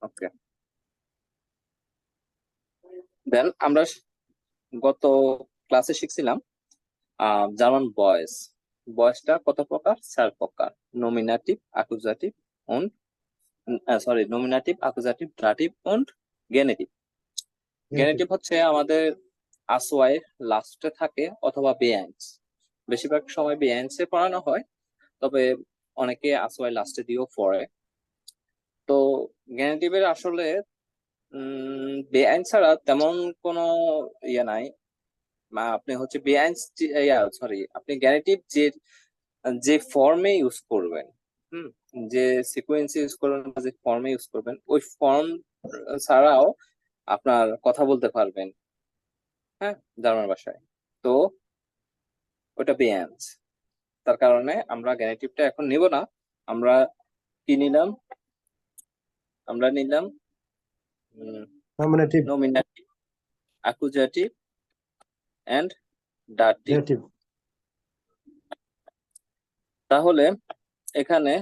ওকে, দেন আমরা গত ক্লাসে শিখছিলাম জার্মান ভয়েস। ভয়েসটা কত প্রকার? 4 প্রকার: নমিনাটিভ, অ্যাকুজাটিভ und নমিনাটিভ, অ্যাকুজাটিভ, দাটিভ und গেনেটিভ। গেনেটিভ হচ্ছে আমাদের আসওয়াই লাস্টে থাকে অথবা বেআইনস। বেশিরভাগ সময় বেআইনসে পড়ানো হয়, তবে অনেকে আসওয়াই লাস্টে দিয়েও পড়ে। তো গেনেটিভের আসলে বেআইন ছাড়া তেমন কোনো ইয়ে নাই। আপনি হচ্ছে বেআইন, আপনি গ্যানেটিভ যে যে ফর্মে ইউজ করবেন, হুম, যে সিকোয়েন্স ইউজ করবেন বা যে ফর্মে ইউজ করবেন, ওই ফর্ম ছাড়াও আপনার কথা বলতে পারবেন, হ্যাঁ, জার্মান ভাষায়। তো ওটা বেআইনস। তার কারণে আমরা গ্যানেটিভটা এখন নিব না। আমরা কি নিলাম? আমরা নিলাম nominative, nominative, accusative and dative. Native. তাহলে এখানে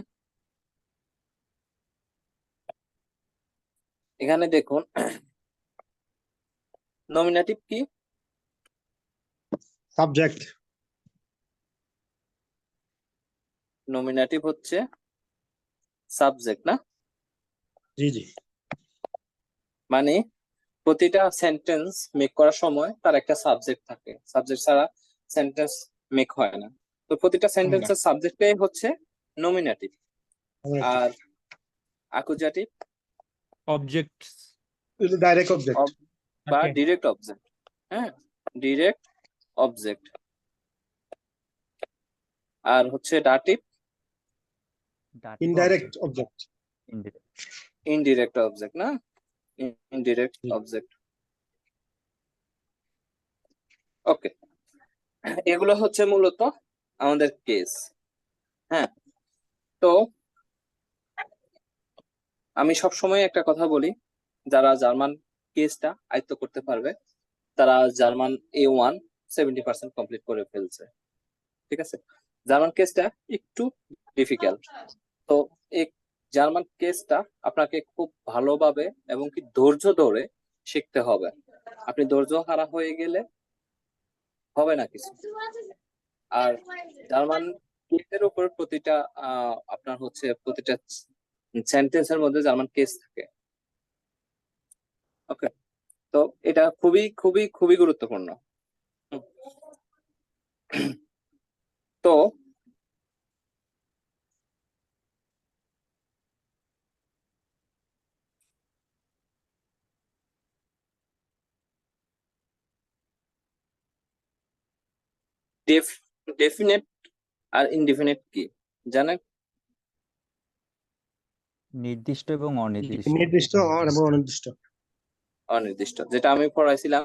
এখানে দেখুন, নমিনাটিভ কি? সাবজেক্ট। নমিনাটিভ হচ্ছে সাবজেক্ট, না? জি জি। মানে প্রতিটা সেন্টেন্স মেক করার সময় তার একটা সাবজেক্ট থাকে, সাবজেক্ট ছাড়া সেন্টেন্স মেক হয় না। তো প্রতিটা সেন্টেন্সের সাবজেক্টটাই হচ্ছে নমিনাটিভ। আর অ্যাকুজাটিভ অবজেক্ট ডাইরেক্ট অবজেক্ট বা ডিরেক্ট অবজেক্ট। হ্যাঁ, ডিরেক্ট অবজেক্ট। আর হচ্ছে dative indirect object. Indirect object, না? Indirect object. ওকে, এগুলো হচ্ছে মূলত আমাদের কেস। হ্যাঁ, তো আমি সবসময় একটা কথা বলি, যারা জার্মান কেসটা আয়ত্ত করতে পারবে তারা জার্মান A1 70% কমপ্লিট করে ফেলছে। ঠিক আছে, জার্মান কেসটা একটু ডিফিকাল্ট। তো এই জার্মান কেসটা আপনাকে খুব ভালোভাবে এবং কি ধৈর্য ধরে শিখতে হবে। আপনি ধৈর্য হারা হয়ে গেলে হবে না কিছু। আর জার্মান কেসের উপর প্রতিটা আপনার হচ্ছে প্রতিটা সেন্টেন্সের মধ্যে জার্মান কেস থাকে। ওকে, তো এটা খুবই খুবই খুবই গুরুত্বপূর্ণ। তো ডেফিনেট আর ইনডিফিনিট কি জানেন? নির্দিষ্ট এবং অনির্দিষ্ট। নির্দিষ্ট এবং অনির্দিষ্ট। অনির্দিষ্ট, যেটা আমি পড়াইছিলাম,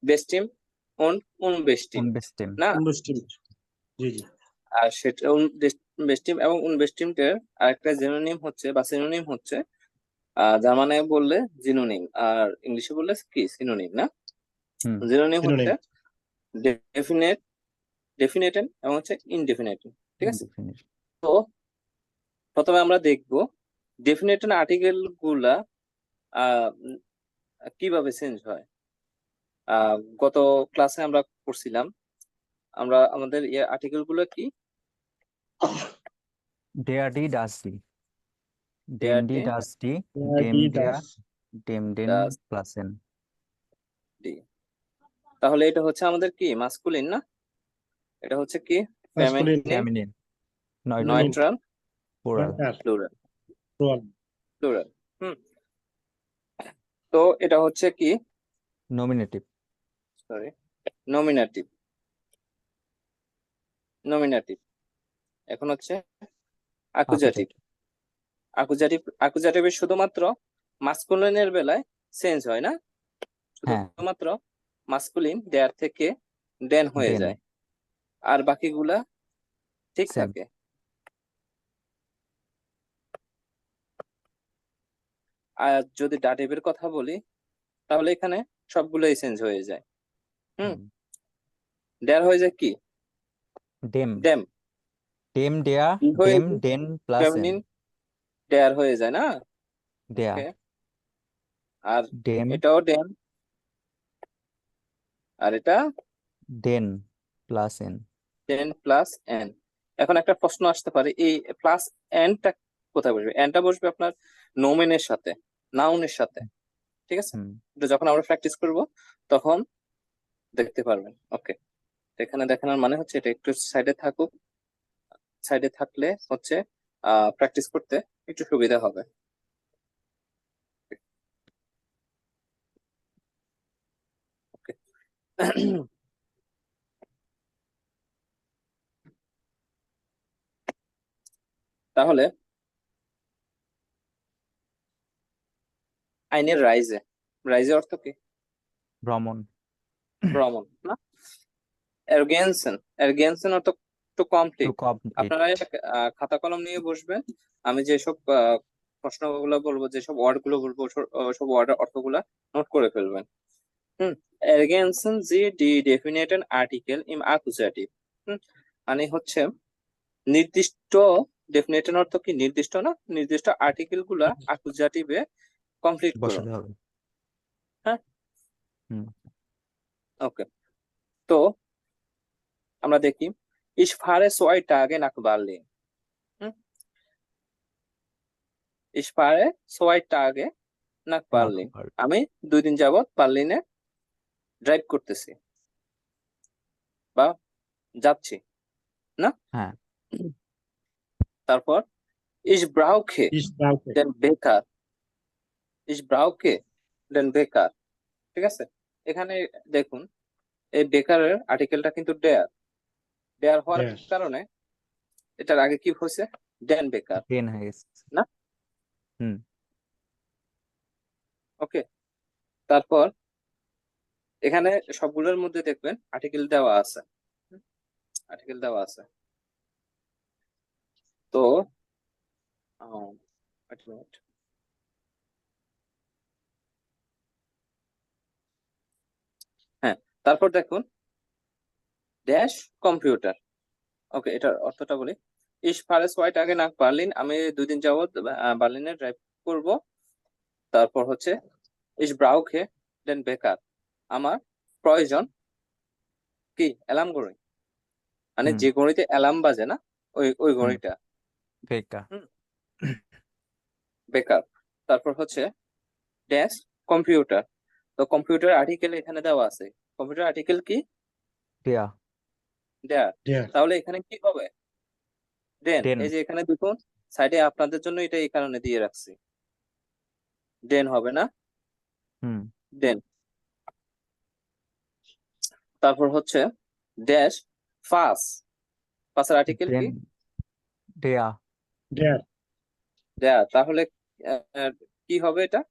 বেস্টিম উনবেস্টিম, Unbestimmt। না? জি জি। আর সেটা বেস্টিম এবং উনবেস্টিমের আরেকটা জেনোনিম হচ্ছে বা সিনোনিম হচ্ছে, জার্মানে বললে জিনোনিম, আর ইংলিশে বললে কি সিনোনিম, না? জিনোনিম হচ্ছে ডেফিনেট, ডেফিনেটেন এবং হচ্ছে ইনডেফিনেট। ঠিক আছে, তো প্রথমে আমরা দেখব ডেফিনেটেন আর্টিকেল গুলা কিভাবে চেঞ্জ হয়। গত ক্লাসে আমরা পড়ছিলাম, আমরা আমাদের আর্টিকেল গুলো কি? Der, die, das, die। Der, Den, die, die, das, die। Der, Dem, die, der, das। dem, den, das, প্লাসেন। die। তাহলে এটা হচ্ছে আমাদের কি মাস্কুলিন, না? এটা হচ্ছে কি ফেমিনিন। Neutral, plural. প্লুরাল। তো এটা হচ্ছে কি নমিনেটিভ। Sorry, nominative. নমিনাটিভ। এখন হচ্ছে অ্যাকুজাটিভ। অ্যাকুজাটিভের শুধুমাত্র মাস্কুলিনের বেলায় চেঞ্জ হয়, না? শুধুমাত্র মাস্কুলিন দেয়ার থেকে দেন হয়ে যায়, আর বাকিগুলা ঠিক থাকে। আর যদি ডাটিভের কথা বলি, তাহলে এখানে সবগুলোই চেঞ্জ হয়ে যায়। দেয়ার হয়ে যায় কি? ডেম। ডেম। ডেম, দেয়া, হয়ে ডেম, দেন, প্লাসেন। ফেমিনিন দেয়ার হয়ে যায়, না? দেয়া। ওকে, আর ডেম এটাও ডেন, আর এটা ডেন প্লাস এন ডেন প্লাস এন। এখন একটা প্রশ্ন আসতে পারে, এই প্লাস এনটা কোথায় বসবে? এনটা বসবে আপনার নোমেনের সাথে, নাউনের সাথে, ঠিক আছে? হুম এটা যখন আমরা প্র্যাকটিস করব তখন দেখতে পারবেন। ওকে, এখানে দেখানোর মানে হচ্ছে এটা একটু সাইডে থাকুক, সাইডে থাকলে হচ্ছে প্র্যাকটিস করতে একটু সুবিধা হবে। ওকে। তাহলে আইনের রাইজে, রাইজে অর্থ কি? ভ্রমণ ভ্রমণ না? এরগেনসেন, এরগেনসেন অর্থ টু টু কমপ্লিট। কমপ্লিট আপনারা খাতা কলম নিয়ে বসবেন, আমি যেসব প্রশ্নগুলো বলবো, যেসব ওয়ার্ড গুলো বলবো, সব ওয়ার্ডের অর্থগুলা নোট করে ফেলবেন। হুম। Ergänzen Sie die definierten Artikel im Akkusativ. মানে হচ্ছে নির্দিষ্ট, ডেফিনেটন অর্থ কি? নির্দিষ্ট না, নির্দিষ্ট আর্টিকেল গুলা অ্যাকুজাটিভে কমপ্লিট করুন। বসাতে হবে হ্যাঁ, হুম ওকে। তো আমরা দেখি, Ich fahre 2 Tage nach Berlin. হুম, Ich fahre 2 Tage nach Berlin. আমি 2 দিন যাবত বার্লিনে ড্রাইভ করতেছি বা যাচ্ছি, না? হ্যাঁ তারপর Ich brauche ইস ব্রাউকে den Bäcker. Ich brauche den Bäcker. ঠিক আছে? এখানে দেখুন, এই বেকারের আর্টিকেলটা কিন্তু ডেয়ার, ডেয়ার হওয়ার There. কারণে এটার আগে কি হয়েছে? ডেন বেকার, ডেন হয়ে গেছে না? হুম ওকে। তারপর এখানে সবগুলোর মধ্যে দেখবেন আর্টিকেল দেওয়া আছে, আর্টিকেল দেওয়া আছে। তো wait a minute. হ্যাঁ, তারপর দেখুন ড্যাশ কম্পিউটার। ওকে, এটার অর্থটা বলি। ইস ফারেস হোয়াইট আগে না বার্লিন, আমি 2 দিন যাবত বার্লিনে ড্রাইভ করব। তারপর হচ্ছে ইস ব্রাউকে দেন বেকার, আমার প্রয়োজন কি? অ্যালার্ম ঘড়ি, মানে হুম যে ঘড়িতে অ্যালার্ম বাজে না, ওই হুম ঘড়িটা। বেকা হুম, বেকার। তারপর হচ্ছে ড্যাশ কম্পিউটার। তো কম্পিউটার আর্টিকেল এখানে দেওয়া আছে, কম্পিউটার আর্টিকেল কি? দেয়া দেয়ার। There. তাহলে এখানে কি হবে? ডেন। ডেন এই যে এখানে দেখুন সাইডে আপনাদের জন্য এটা এই কারণে দিয়ে রাখছি, ডেন হবে না? হুম ডেন। তারপর হচ্ছে ড্যাশ ফাস, ফাসের আর্টিকেল ডেন কি? দেয়া There. দেয়ার। তাহলে আহ, কি হবে এটা?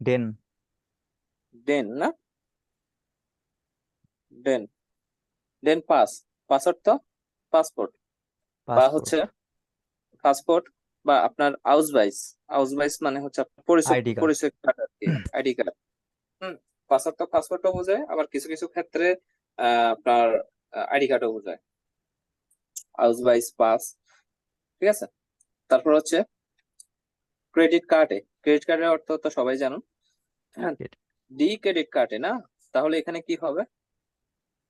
ডেন ডেন না? ডেন, ডেন পাস, পাস অর্থ পাসপোর্ট, বা পাসপোর্ট হচ্ছে পাসপোর্ট, বা আপনার আউসভাইস। আউসভাইস মানে হচ্ছে আপনার পরিচয়, আইডি কার্ড পরিচয় কার্ড আর কি, আইডি কার্ড। হুম, পাসপোর্ট তো পাসপোর্টও বোঝায়, আবার কিছু কিছু ক্ষেত্রে আপনার আইডি কার্ডও বোঝায়, আউসভাইস পাস, ঠিক আছে? তারপর হচ্ছে ক্রেডিট কার্ডে, ক্রেডিট কার্ডের অর্থ তো সবাই জানো, ডি ক্রেডিট কার্ডে না? তাহলে এখানে কি হবে?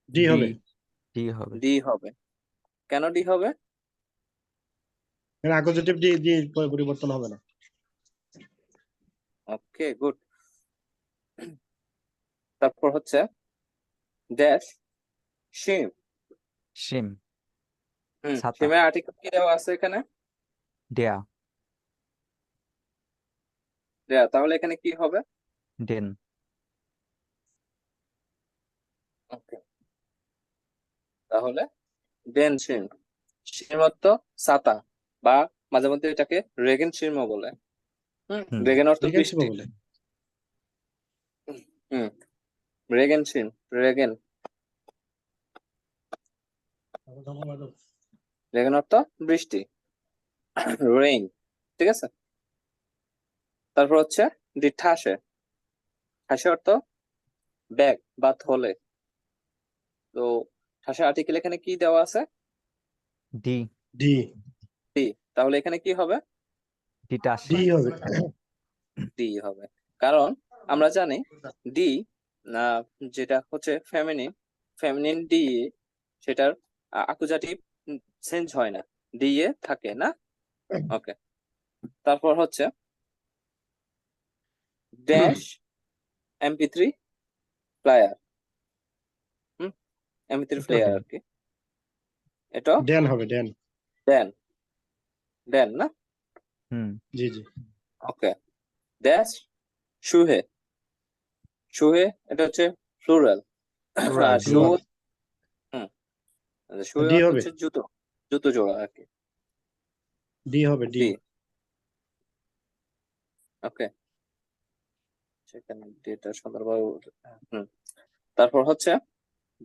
ডি হবে। ডি হবে ডি হবে। কেন ডি হবে? এর অ্যাকুজেটিভ ডি ডি পরিবর্তন হবে না। ওকে, গুড। তারপর হচ্ছে ড্যাশ শিম। সিম ছাতা শিমের আর্টিকেল কি দেওয়া আছে এখানে? দেয়া দেয়া। তাহলে এখানে কি হবে? ডেন ওকে, তাহলে ডেন শিম। শিম অর্থ ছাতা, বা মাঝে মধ্যে এটাকে রেগেন শিমও বলে। হুম রেগেন অর্থ ঠিক আছে বৃষ্টি। বলে। হুম, রেগেন শিম, রেগেন, রেগেন অর্থ বৃষ্টি, রেইন, ঠিক আছে? তারপর হচ্ছে দি ঠাসে, ঠাসে অর্থ ব্যাগ বা থলে। তো ঠাসে আর্টিকেল এখানে কি দেওয়া আছে? D D D. তাহলে এখানে কি হবে? ডিটাস ডি হবে। ডি হবে। কারণ আমরা জানি ডি যেটা হচ্ছে ফেমিনিন, ফেমিনিন ডি সেটার আকুজাটিভ চেঞ্জ হয় না, ডি এ থাকে না। ওকে, তারপর হচ্ছে dash MP3 player, MP3 player আর কি, এটা ড্যান হবে, ড্যান। দেন, দেন না। হুম জি জি। ওকে, ড্যাশ শুহে, শুহে এটা হচ্ছে প্লুরাল, Plural, আর D. শু, হুম, শুয়ে ডি অর্থ হবে, হচ্ছে জুতো, জুতো জোড়া আর কি, ডি হবে, ডি। ডি। ওকে, সেখানে ডিটা সুন্দরভাবে হুম। তারপর হচ্ছে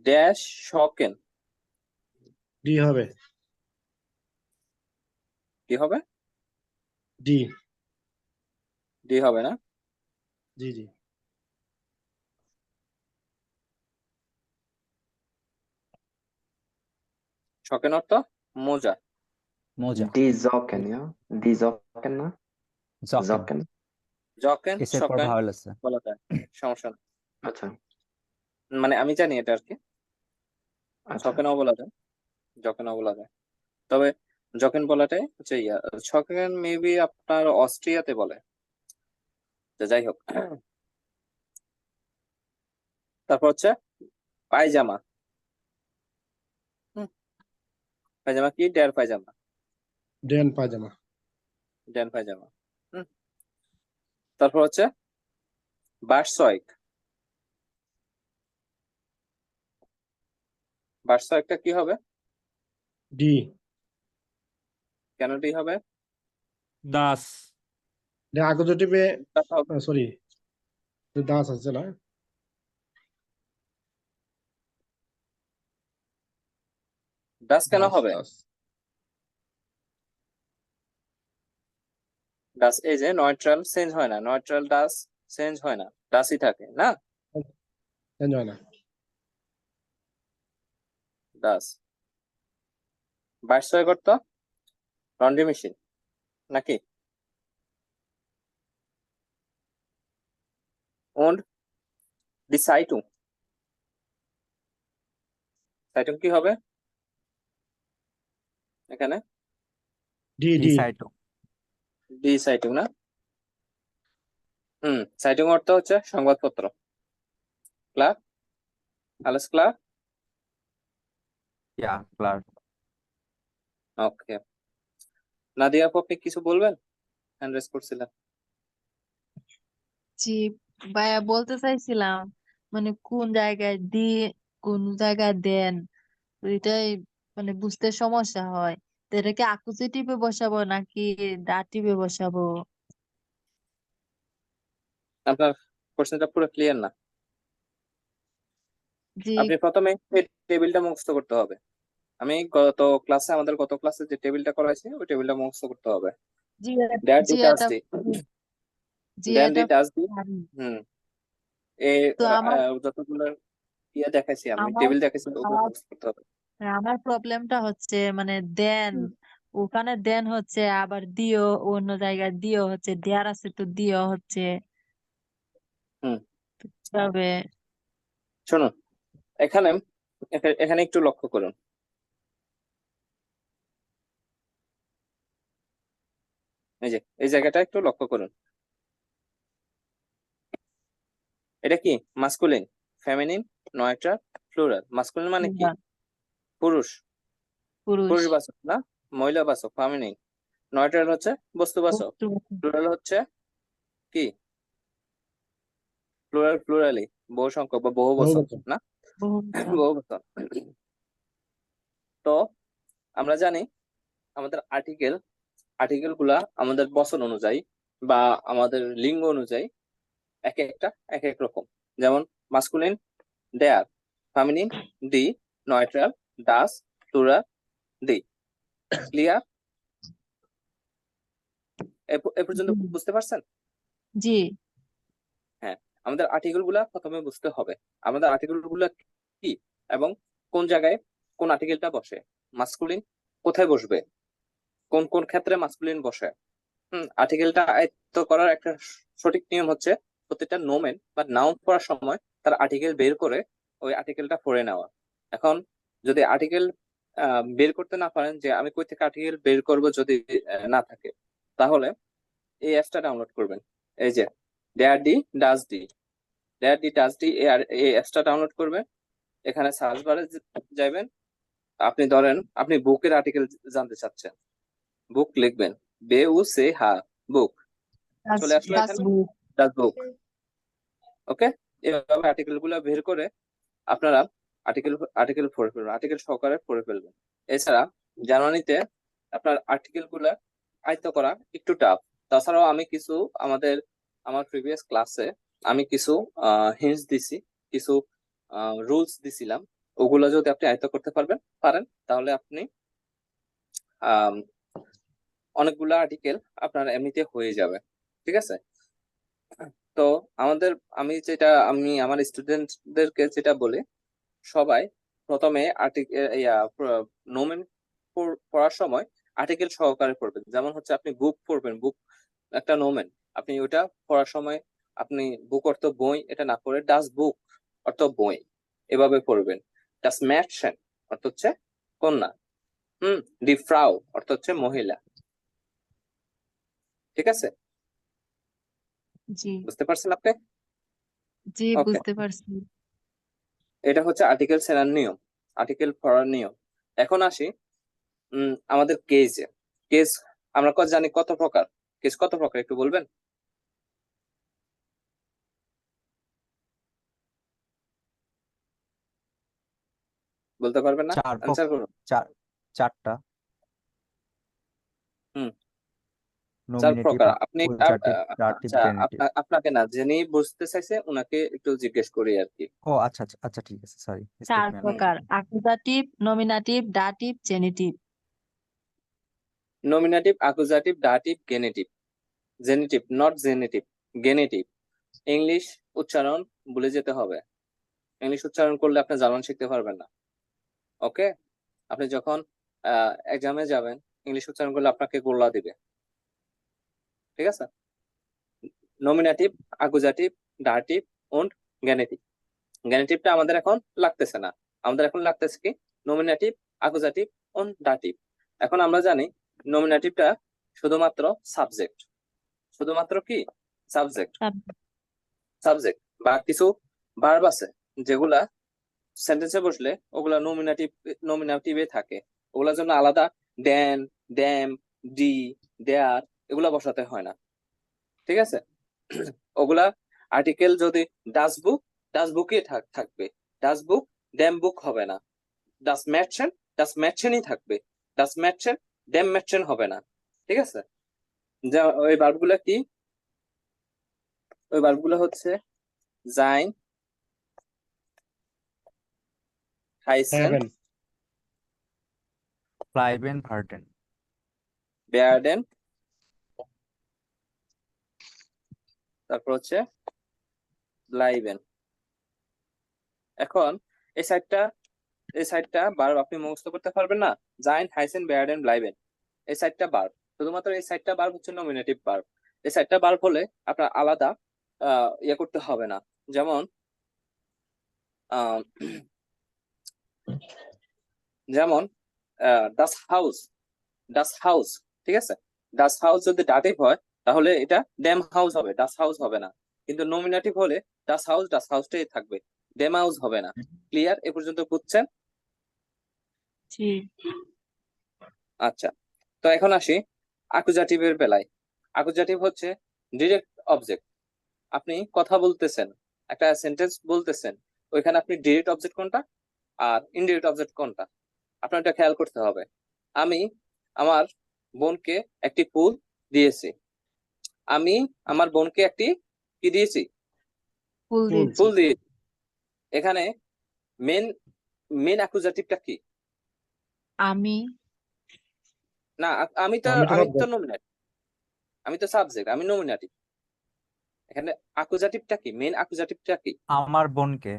ড্যাশ শকেন, ডি হবে, কি হবে? ডি। ডি হবে না। জি জি। শকেন অর্থ মোজা, মোজা, Die Socken, ja? Die Socken, না? জকেন, Socken. জকেন এস এর পর শকেন ভাওয়েল আছে। বলা যায়, সমস্যা না। আচ্ছা মানে আমি জানি এটা আর কি, আচ্ছা শকেনও বলা যায়, জকেনও বলা যায়। তবে জকেন বলাটাই হচ্ছে ইয়া, শকেন মেবি আপনার অস্ট্রিয়াতে বলে, তো যাই হোক। তারপর হচ্ছে পায়জামা, হুম, পায়জামা কি? ডেয়ার পায়জামা, ড্যান পায়জামা। ড্যান পায়জামা। হুম, তারপর হচ্ছে বার্সয়েক, বার্সয়েকটা কি হবে? ডি। কেন ডি হবে? দাস আকুজাটিভে দাস হবে, সরি, দাস আছে না? দাস কেন দাস হবে? দাস। ডাস, এই যে নয়ট্রাল চেঞ্জ হয় না, নয়ট্রাল ডাস চেঞ্জ হয় না, ডাসই থাকে না, চেঞ্জ হয় না। ডাস। বার্সয়েক অর্থ লন্ড্রি মেশিন নাকি? Und die Zeitung, Zeitung কি হবে এখানে? D D D. Cyto, D citing না। সাইটিং অর্থ হচ্ছে সংবাদপত্র, ক্লার্ক, আলেস ক্লার্ক। ইয়া ক্লার্ক। ওকে, নাদিয়া আপু আপনি কিছু বলবেন? হ্যান্ড রেজ করছিলেন। জি ভাইয়া, বলতে চাইছিলাম মানে কোন জায়গায় দিয়ে কোন জায়গায় দেন, তো এটাই মানে বুঝতে সমস্যা হয়। তো এটাকে অ্যাকুজেটিভে বসাবো নাকি দাটিভে বসাবো? আপনার কোশ্চেনটা পুরো ক্লিয়ার না। জি আপনি প্রথমে টেবিলটা মুখস্থ করতে হবে। আমি গত ক্লাসে, আমাদের গত ক্লাসে যে টেবিলটা করাইছি ওই টেবিলটা মুখস্থ করতে হবে। জি দ্যাট জি ডি ডাজ এটা ডি, জি দেন ডি এটা ডাজ ডি। পারি। এ তো আমার যতগুলো ইয়ে দেখাইছি, আমি আমার টেবিল দেখাইছি ওগুলো আমার মুখস্থ করতে হবে। আমার প্রবলেমটা হচ্ছে মানে দেন, ওখানে দেন হচ্ছে, আবার দিও অন্য জায়গায় দিও হচ্ছে, দেয়ার আছে তো দিও হচ্ছে, হুম, তবে শুনুন, এখানে এখানে একটু লক্ষ্য করুন। এই যে এই জায়গাটা একটু লক্ষ্য করুন, এটা কি মাস্কুলিন, ফেমিনিন, নয়ট্রাল, প্লুরাল। মাস্কুলিন মানে কি? পুরুষ, পুরুষ পুরুষবাচক না, মহিলাবাচক, ফেমিনিন। নয়ট্রাল হচ্ছে বস্তুবাচক, বস্তু প্লুরাল হচ্ছে কি? প্লুরাল, প্লুরালি বহু সংখ্যক বা বহু বচন বহুবচন। না, বহুবচন। বহু বচন। তো আমরা জানি আমাদের আর্টিকেল গুলা আমাদের বচন অনুযায়ী বা আমাদের লিঙ্গ অনুযায়ী এক একটা এক এক রকম। যেমন মাস্কুলিন দেয়ার, ফেমিনিন ডি, নয়ট্রাল ডাস, প্লুরাল ডি। ক্লিয়ার? এ পর্যন্ত বুঝতে পারছেন? জি হ্যাঁ, আমাদের আর্টিকেল গুলা প্রথমে বুঝতে হবে, আমাদের আর্টিকেল গুলা কি এবং কোন জায়গায় কোন আর্টিকেলটা বসে, মাস্কুলিন কোথায় বসবে, কোন কোন ক্ষেত্রে মাস্কুলিন বসে। আর্টিকেলটা আয়ত্ত করার একটা সঠিক নিয়ম হচ্ছে প্রত্যেকটা নোমেন বা নাউন পড়ার সময় তার আর্টিকেল বের করে ওই আর্টিকেলটা পড়ে নেওয়া। এখন যদি আর্টিকেল বের করতে না পারেন, যে আমি কই থেকে আর্টিকেল বের করব যদি না থাকে, তাহলে এই অ্যাপসটা ডাউনলোড করবেন। এই যে ডেয়ার ডি ডাজ ডি, ডেয়ার ডি ডাজ ডি, এই অ্যাপসটা ডাউনলোড করবেন। এখানে সার্চ বারে যাবেন, আপনি ধরেন আপনি বুকের আর্টিকেল জানতে চাচ্ছেন, বুক লিখবেন, বে উ সে হা, বুক, চলে আসলো ডাস এখানে বুক। ডাজ বুক। ওকে, এভাবে আর্টিকেল গুলো বের করে আপনারা আর্টিকেল আর্টিকেল পড়ে ফেলবেন, আর্টিকেল সহকারে পড়ে ফেলবেন। এছাড়া জার্মানিতে আপনার আর্টিকেল গুলা আয়ত্ত করা একটু টাফ। তাছাড়াও আমি কিছু আমার প্রিভিয়াস ক্লাসে আমি কিছু হিন্টস দিছি, কিছু রুলস দিছিলাম। ওগুলো যদি আপনি আয়ত্ত করতে পারেন তাহলে আপনি আহ অনেকগুলো আর্টিকেল আপনার এমনিতে হয়ে যাবে। ঠিক আছে? তো আমি আমার স্টুডেন্টদেরকে যেটা বলি, সবাই প্রথমে আর্টিকেল নোমেন পড়ার সময় আর্টিকেল সহকারে পড়বেন। যেমন হচ্ছে আপনি বুক পড়বেন, বুক একটা নোমেন, আপনি ওটা পড়ার সময় আপনি বুক অর্থ বই এটা না পড়ে ডাস বুক অর্থ বই এভাবে পড়বেন। ডাস ম্যাটশেন অর্থ হচ্ছে কন্যা। ডি ফ্রাউ অর্থ হচ্ছে মহিলা। ঠিক আছে? জি বুঝতে পারছেন আপনি? জি, ওকে, বুঝতে পারছি। এটা হচ্ছে আর্টিকেল চেনার নিয়ম, আর্টিকেল পড়ার নিয়ম। এখন আসি আমাদের কেজে। কেজ আমরা জানি কত প্রকার, কেজ কত প্রকার একটু বলবেন? বলতে পারবেন না? চার অ্যান্সার করুন। চারটা। হুম, 4 নমিনেটিভ, প্রকার। আপনি আকুজাটিভ, দাটিভ, আচ্ছা, গেনিটিভ। আপনাকে না, যিনি বুঝতে চাইছে উনাকে একটু জিজ্ঞেস করি আর কি। ও আচ্ছা আচ্ছা আচ্ছা, ঠিক আছে, সরি, 4 স্পিক ম্যান। প্রকার: accusative, nominative, dative, genitive. Nominative, accusative, dative, genitive. Genitive not genitive, genitive. English উচ্চারণ ভুলে যেতে হবে, ইংলিশ উচ্চারণ করলে আপনি জার্মান শিখতে পারবেন না। ওকে, আপনি যখন এক্সামে যাবেন ইংলিশ উচ্চারণ করলে আপনাকে গোল্লা দিবে। ঠিক আছে? Nominative, accusative, দাটিভ und গেনেটিভ। গেনেটিভটা আমাদের এখন লাগতেছে না, আমাদের এখন লাগতেছে কি নমিনেটিভ, আকুজাটিভ und দাটিভ। এখন আমরা জানি নমিনেটিভটা শুধুমাত্র সাবজেক্ট, শুধুমাত্র কি সাবজেক্ট, সাবজেক্ট বা কিছু ভার্ব আছে যেগুলা সেন্টেন্সে বসলে ওগুলা নমিনেটিভে থাকে, ওগুলার জন্য আলাদা দেন, দ্যাম, ডি, দেয়ার এগুলা বসাতে হয় না। ঠিক আছে? ওগুলা আর্টিকেল যদি ডাস বুক, ডাস বুকে থাকবে, ডাস বুক ড্যাম বুক হবে না। ডাস ম্যাটশেনই থাকবে, ডাস ম্যাটশেন ড্যাম ম্যাটশেন হবে না। ঠিক আছে? যা ওই ভার্বগুলা কি? ওই ভার্বগুলো হচ্ছে জাইন, হাইসেন, হ্যাভেন, ফ্লাইবেন, ভার্ডেন। বেয়ারডেন, তারপর হচ্ছে ব্লাইবেন। এখন এই সাইডটা ভার্ব আপনি মুখস্থ করতে পারবেন না। জাইন, হাইসেন, বেয়ারডেন, ব্লাইবেন, এই সাইডটা ভার্ব, শুধুমাত্র এই সাইডটা ভার্ব হচ্ছে নমিনেটিভ ভার্ব। এই সাইডটা ভার্ব হলে আপনার আলাদা ইয়ে করতে হবে না। যেমন আহ, যেমন ডাস হাউস, ডাস হাউস। ঠিক আছে? ডাস হাউস যদি ডাটিভ হয় তাহলে এটা ড্যাম হাউস হবে, ডাস হাউস হবে না। কিন্তু নমিনেটিভ হলে ডাস হাউসটাই থাকবে, ড্যাম হাউস হবে না। ক্লিয়ার? এ পর্যন্ত বুঝছেন? জি। আচ্ছা, তো এখন আসি আকুজাটিভের বেলায়। আকুজাটিভ হচ্ছে ডিরেক্ট অবজেক্ট। আপনি কথা বলতেছেন, একটা সেন্টেন্স বলতেছেন, ওইখানে আপনি ডিরেক্ট অবজেক্ট কোনটা আর ইনডিরেক্ট অবজেক্ট কোনটা আপনার এটা খেয়াল করতে হবে। আমি আমার বোনকে একটি ফুল দিয়েছি, আমি আমার বোনকে একটি কি দিয়েছি? ফুল ফুল, দিয়েছি। ফুল দিয়েছি। এখানে মেন মেন অ্যাকুজাটিভটা কি? আমি। না, আমি তো আমি তো আমি সব তো নমিনেটিভ, আমি তো সাবজেক্ট, আমি নমিনেটিভ। এখানে অ্যাকুজাটিভটা কি? মেন অ্যাকুজাটিভটা কি? আমার বোনকে।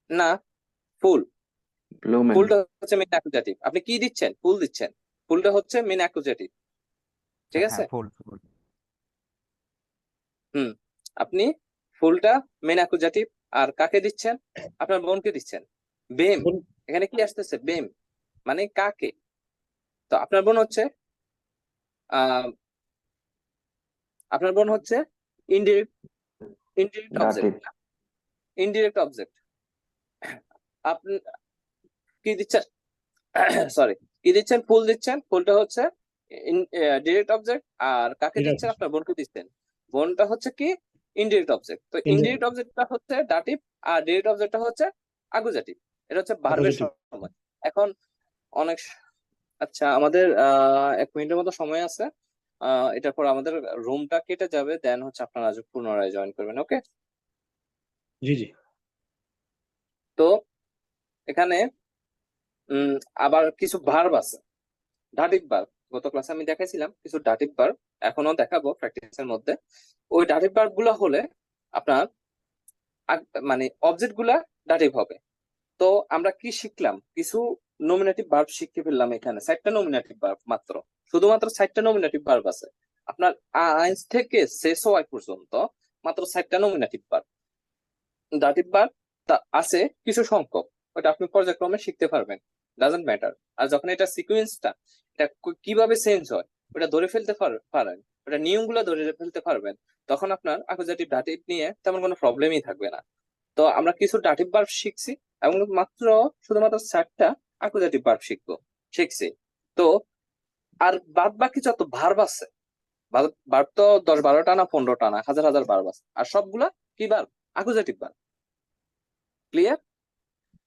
না, ফুল। Blumen. ফুলটা হচ্ছে মেন অ্যাকুজাটিভ। আপনি কি দিচ্ছেন? ফুল দিচ্ছেন, ফুলটা হচ্ছে মেন অ্যাকুজাটিভ। ঠিক হ্যাঁ আছে? হ্যাঁ, ফুল ফুল। হুম, আপনি ফুলটা মেন অ্যাকুজাটিভ, আর কাকে দিচ্ছেন? আপনার বোনকে দিচ্ছেন। বেম, বোন- এখানে কি আসতেছে? বেম মানে কাকে? তো আপনার বোন হচ্ছে indirect object. Dative. Indirect object আপনি কি দিচ্ছেন? সরি, কি দিচ্ছেন? ফুল দিচ্ছেন। ফুলটা হচ্ছে ডিরেক্ট অবজেক্ট, আর কাকে Direct. দিচ্ছেন? আপনার বোনকে দিচ্ছেন। বোনটা হচ্ছে কি? Indirect object. তো Indirect. ইনডিরেক্ট অবজেক্টটা হচ্ছে ডাটিভ, আর ডিরেক্ট অবজেক্টটা হচ্ছে আকুজাটিভ। এটা হচ্ছে ভার্বের Accusative. সময়। এখন অনেক আচ্ছা, আমাদের 1 মিনিটের মতো সময় আছে। এটার পর আমাদের রুমটা কেটে যাবে, দেন হচ্ছে আপনারা আজ পুনরায় জয়েন করবেন। ওকে? জি জি। তো এখানে আবার কিছু ভার্ব আছে, ডাটিভ ভার্ব। গত ক্লাসে আমি দেখাইছিলাম কিছু ডাটিভ ভার্ব, এখনো দেখাবো প্র্যাকটিসের মধ্যে। ওই ডাটিভ ভার্ব গুলা হলে আপনার মানে অবজেক্ট গুলা ডাটিভ হবে। তো আমরা কি শিখলাম? কিছু নমিনেটিভ ভার্ব শিখতে ফেললাম। এখানে 4টা নমিনেটিভ ভার্ব, মাত্র শুধুমাত্র 4টা নমিনেটিভ ভার্ব আছে। আপনার আইজ থেকে শেষ হওয়া পর্যন্ত মাত্র 4টা নমিনেটিভ ভার্ব। ডাটিভ ভার্ব আছে কিছু সংখ্যক, ওটা আপনি পর্যায়ক্রমে শিখতে পারবেন, ডাজন্ট ম্যাটার। আর যখন এটা সিকুয়েন্সটা, এটা কিভাবে চেঞ্জ হয় ওটা ধরে ফেলতে পারেন, ওটা নিয়মগুলো ধরে ফেলতে পারবেন, তখন আপনার অ্যাকুজাটিভ ডাটিভ নিয়ে তেমন কোনো প্রবলেমই থাকবে না। তো আমরা কিছু ডাটিভ ভার্ব শিখছি এবং শুধুমাত্র 4টা অ্যাকুজাটিভ ভার্ব শিখছি। তো আর বাদ বাকি যত ভার্ব আছে, ভার্ব তো 10-12টা না 15টা না, হাজার হাজার ভার্ব আছে, আর সবগুলা কি ভার্ব? অ্যাকুজাটিভ ভার্ব। ক্লিয়ার?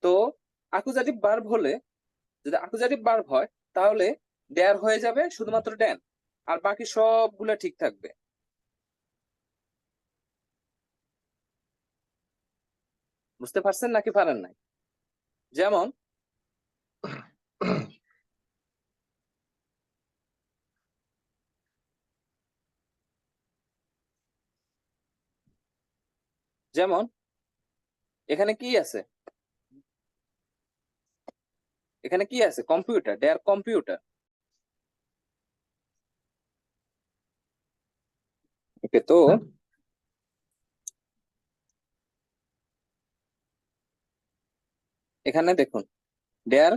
তো অ্যাকুজাটিভ ভার্ব হলে, যদি অ্যাকুজাটিভ ভার্ব হয় তাহলে ডেয়ার হয়ে যাবে শুধুমাত্র ড্যান, আর বাকি সবগুলা ঠিক থাকবে। বুঝতে পারছেন নাকি পারেন নাই? যেমন যেমন এখানে কি আছে? এখানে কি আছে? Computer, dare computer. ওকে, তো এখানে দেখুন, ডেয়ার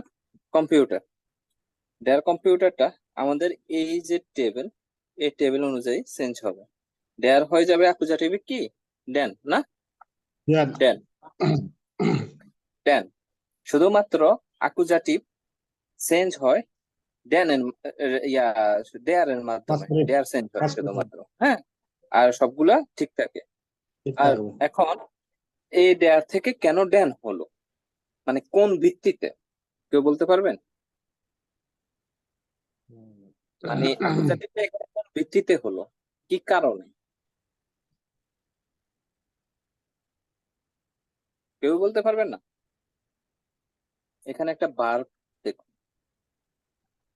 কম্পিউটার, ডেয়ার কম্পিউটারটা আমাদের এই যে টেবিল, এই টেবিল অনুযায়ী চেঞ্জ হবে। ডেয়ার হয়ে যাবে অ্যাকুজাটিভ কি? ড্যান, না? Yeah. Dan, Dan. শুধুমাত্র অ্যাকুজাটিভ চেঞ্জ হয় ড্যান ডেয়ার এর মাধ্যমে। Passport. ডেয়ার চেঞ্জ হয় Passport. শুধুমাত্র, হ্যাঁ, আর সবগুলা ঠিক থাকে। ঠিক আর থাকবে। এখন এই ডেয়ার থেকে কেন ড্যান হলো, মানে কোন ভিত্তিতে, কেউ বলতে পারবেন? মানে অ্যাকুজাটিভটা এখানে কোন ভিত্তিতে হলো, কি কারণে? কেউ বলতে পারবেন না? এখানে একটা ভার্ব দেখুন,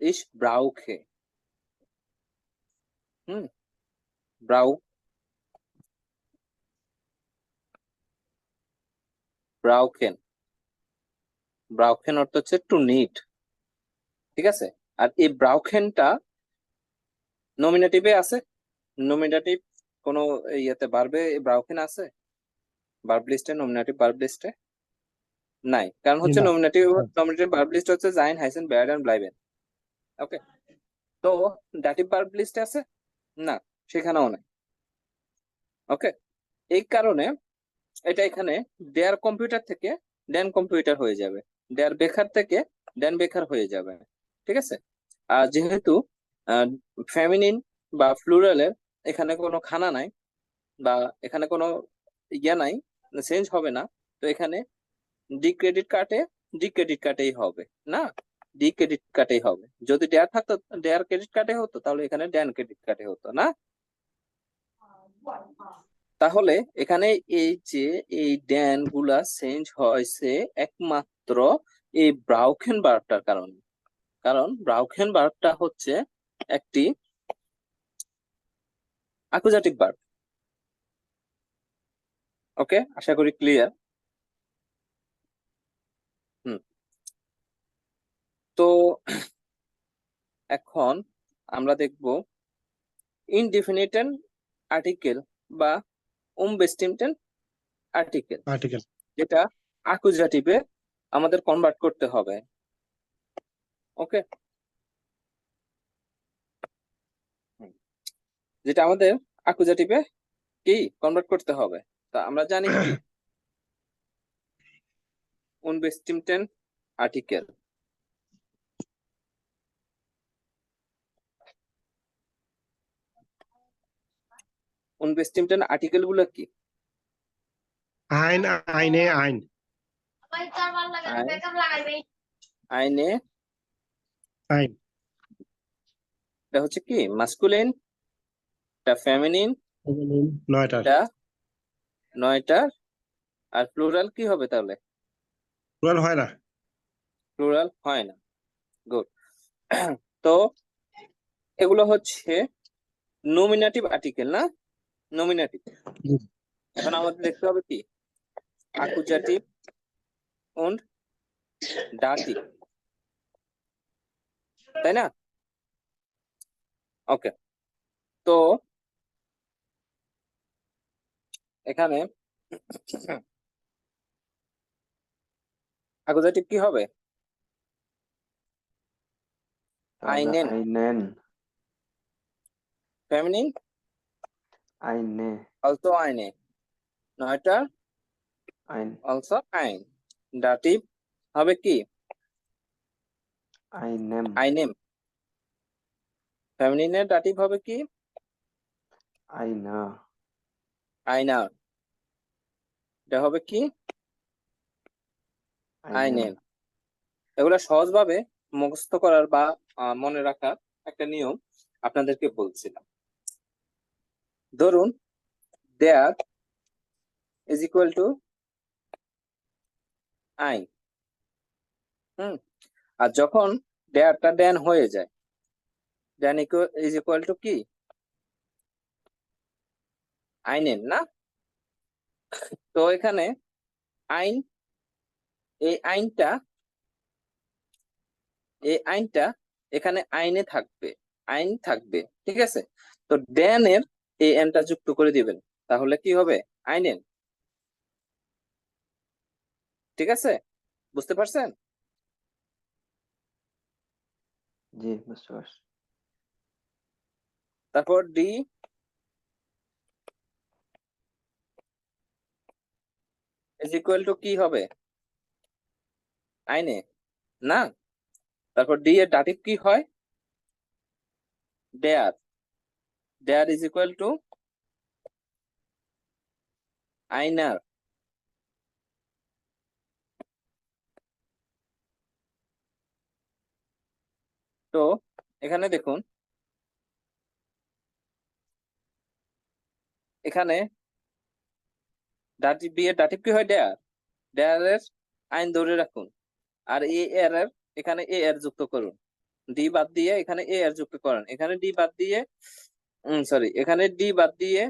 ইস ব্রাউখে। হুম, ব্রাউ, ব্রাউখেন। ব্রাউখেন অর্থ হচ্ছে টু নিট, ঠিক আছে? আর এই ব্রাউখেনটা নমিনেটিভে আছে? নমিনেটিভ কোন ইয়েতে ভার্বে ব্রাউখেন আছে? ভার্ব লিস্টে, নমিনেটিভ ভার্ব লিস্টে নাই, কারণ হচ্ছে না। নমিনেটিভ ভার্ব লিস্ট হচ্ছে জাইন, হাইসেন, বেয়ারেন, ব্লাইবেন। ওকে, তো ডাটিভ ভার্ব লিস্টে আছে? না, সেখানেও নাই। ওকে, এই কারণে এটা এখানে ডেয়ার কম্পিউটার থেকে ড্যান কম্পিউটার হয়ে যাবে, ডেয়ার বেকার থেকে ড্যান বেকার হয়ে যাবে, ঠিক আছে? আর যেহেতু ফেমিনিন বা ফ্লুরালের এখানে কোনো খানা নাই, বা এখানে কোনো ইয়া নাই, চেঞ্জ হবে না, তো এখানে ডি ক্রেডিট কার্ডেই হবে, না? ডি ক্রেডিট কার্ডেই হবে। যদি ডেয়ার থাকতো, ডেয়ার ক্রেডিট কার্ডে হতো, তাহলে এখানে ড্যান ক্রেডিট কার্ডে হতো, না? তাহলে এখানে এই যে এই ড্যান গুলা চেঞ্জ হয়েছে একমাত্র এই ব্রাউখেন ভার্বটার কারণে। কারণ ব্রাউখেন ভার্বটা হচ্ছে একটি অ্যাকুজাটিভ ভার্ব। ওকে, আশা করি ক্লিয়ার। তো এখন আমরা দেখব ইনডিফিনিট আর্টিকেল বা unbestimmten আর্টিকেল, আর্টিকেল। যেটা অ্যাকুজাটিভে আমাদের কনভার্ট করতে হবে। ওকে, যেটা আমাদের অ্যাকুজাটিভে কি কনভার্ট করতে হবে, তা আমরা জানি কি unbestimmten আর্টিকেল। unbestimmten আর্টিকেল গুলো কি? আইন, আইনে, আইন। আইনে, আইন। এটা হচ্ছে কি মাস্কুলিন, এটা ফেমিনিন, নয়টার। এটা নয়টার, আর প্লুরাল কি হবে তাহলে? প্লুরাল হয় না। প্লুরাল হয় না। গুড। তো এগুলো হচ্ছে নমিনেটিভ আর্টিকেল, না? নমিনেটিভ। হুম। এখন আমাদের দেখতে হবে কি অ্যাকুজাটিভ und দাটিভ, তাই না? ওকে, তো এখানে অ্যাকুজাটিভ কি হবে? তাহলে einen, einen, feminine eine, also eine, নয়টার ein, also ein, দাটিভ হবে কি einem, einem, ফেমিনিনের দাটিভ হবে কি einer, einer, এটা হবে কি einen। এগুলো সহজভাবে মুখস্থ করার বা মনে রাখার একটা নিয়ম আপনাদেরকে বলছিলাম। ধরুন দেয়ার ইজ ইকুয়াল টু আইন, আর যখন দেয়ারটা ড্যান হয়ে যায়, ড্যান ইজ ইকুয়াল টু কি আইনেন, না? তো এখানে আইন, এই আইনটা এখানে আইনে থাকবে, আইন থাকবে, ঠিক আছে? তো ড্যান এর এই এনটা যুক্ত করে দিবেন, তাহলে কি হবে আইনেন। ঠিক আছে, বুঝতে পারছেন? জি, বুঝতে পারছি। তারপর ডি ইজ ইকুয়াল টু কি হবে আইনে, না? তারপর ডি এর ডাটিভ কি হয় ডেয়ার, ডেয়ার ইজ ইকুয়াল টু আইনার। তো এখানে দেখুন, এখানে ডাটিভ, ডি এর ডাটিভ কি হয় ডেয়ার, ডেয়ার এর আইন ধরে রাখুন, আর এ এর এখানে এ এর যুক্ত করুন, ডি বাদ দিয়ে এখানে এ এর যুক্ত করেন, এখানে ডি বাদ দিয়ে সরি, এখানে ডি বাদ দিয়ে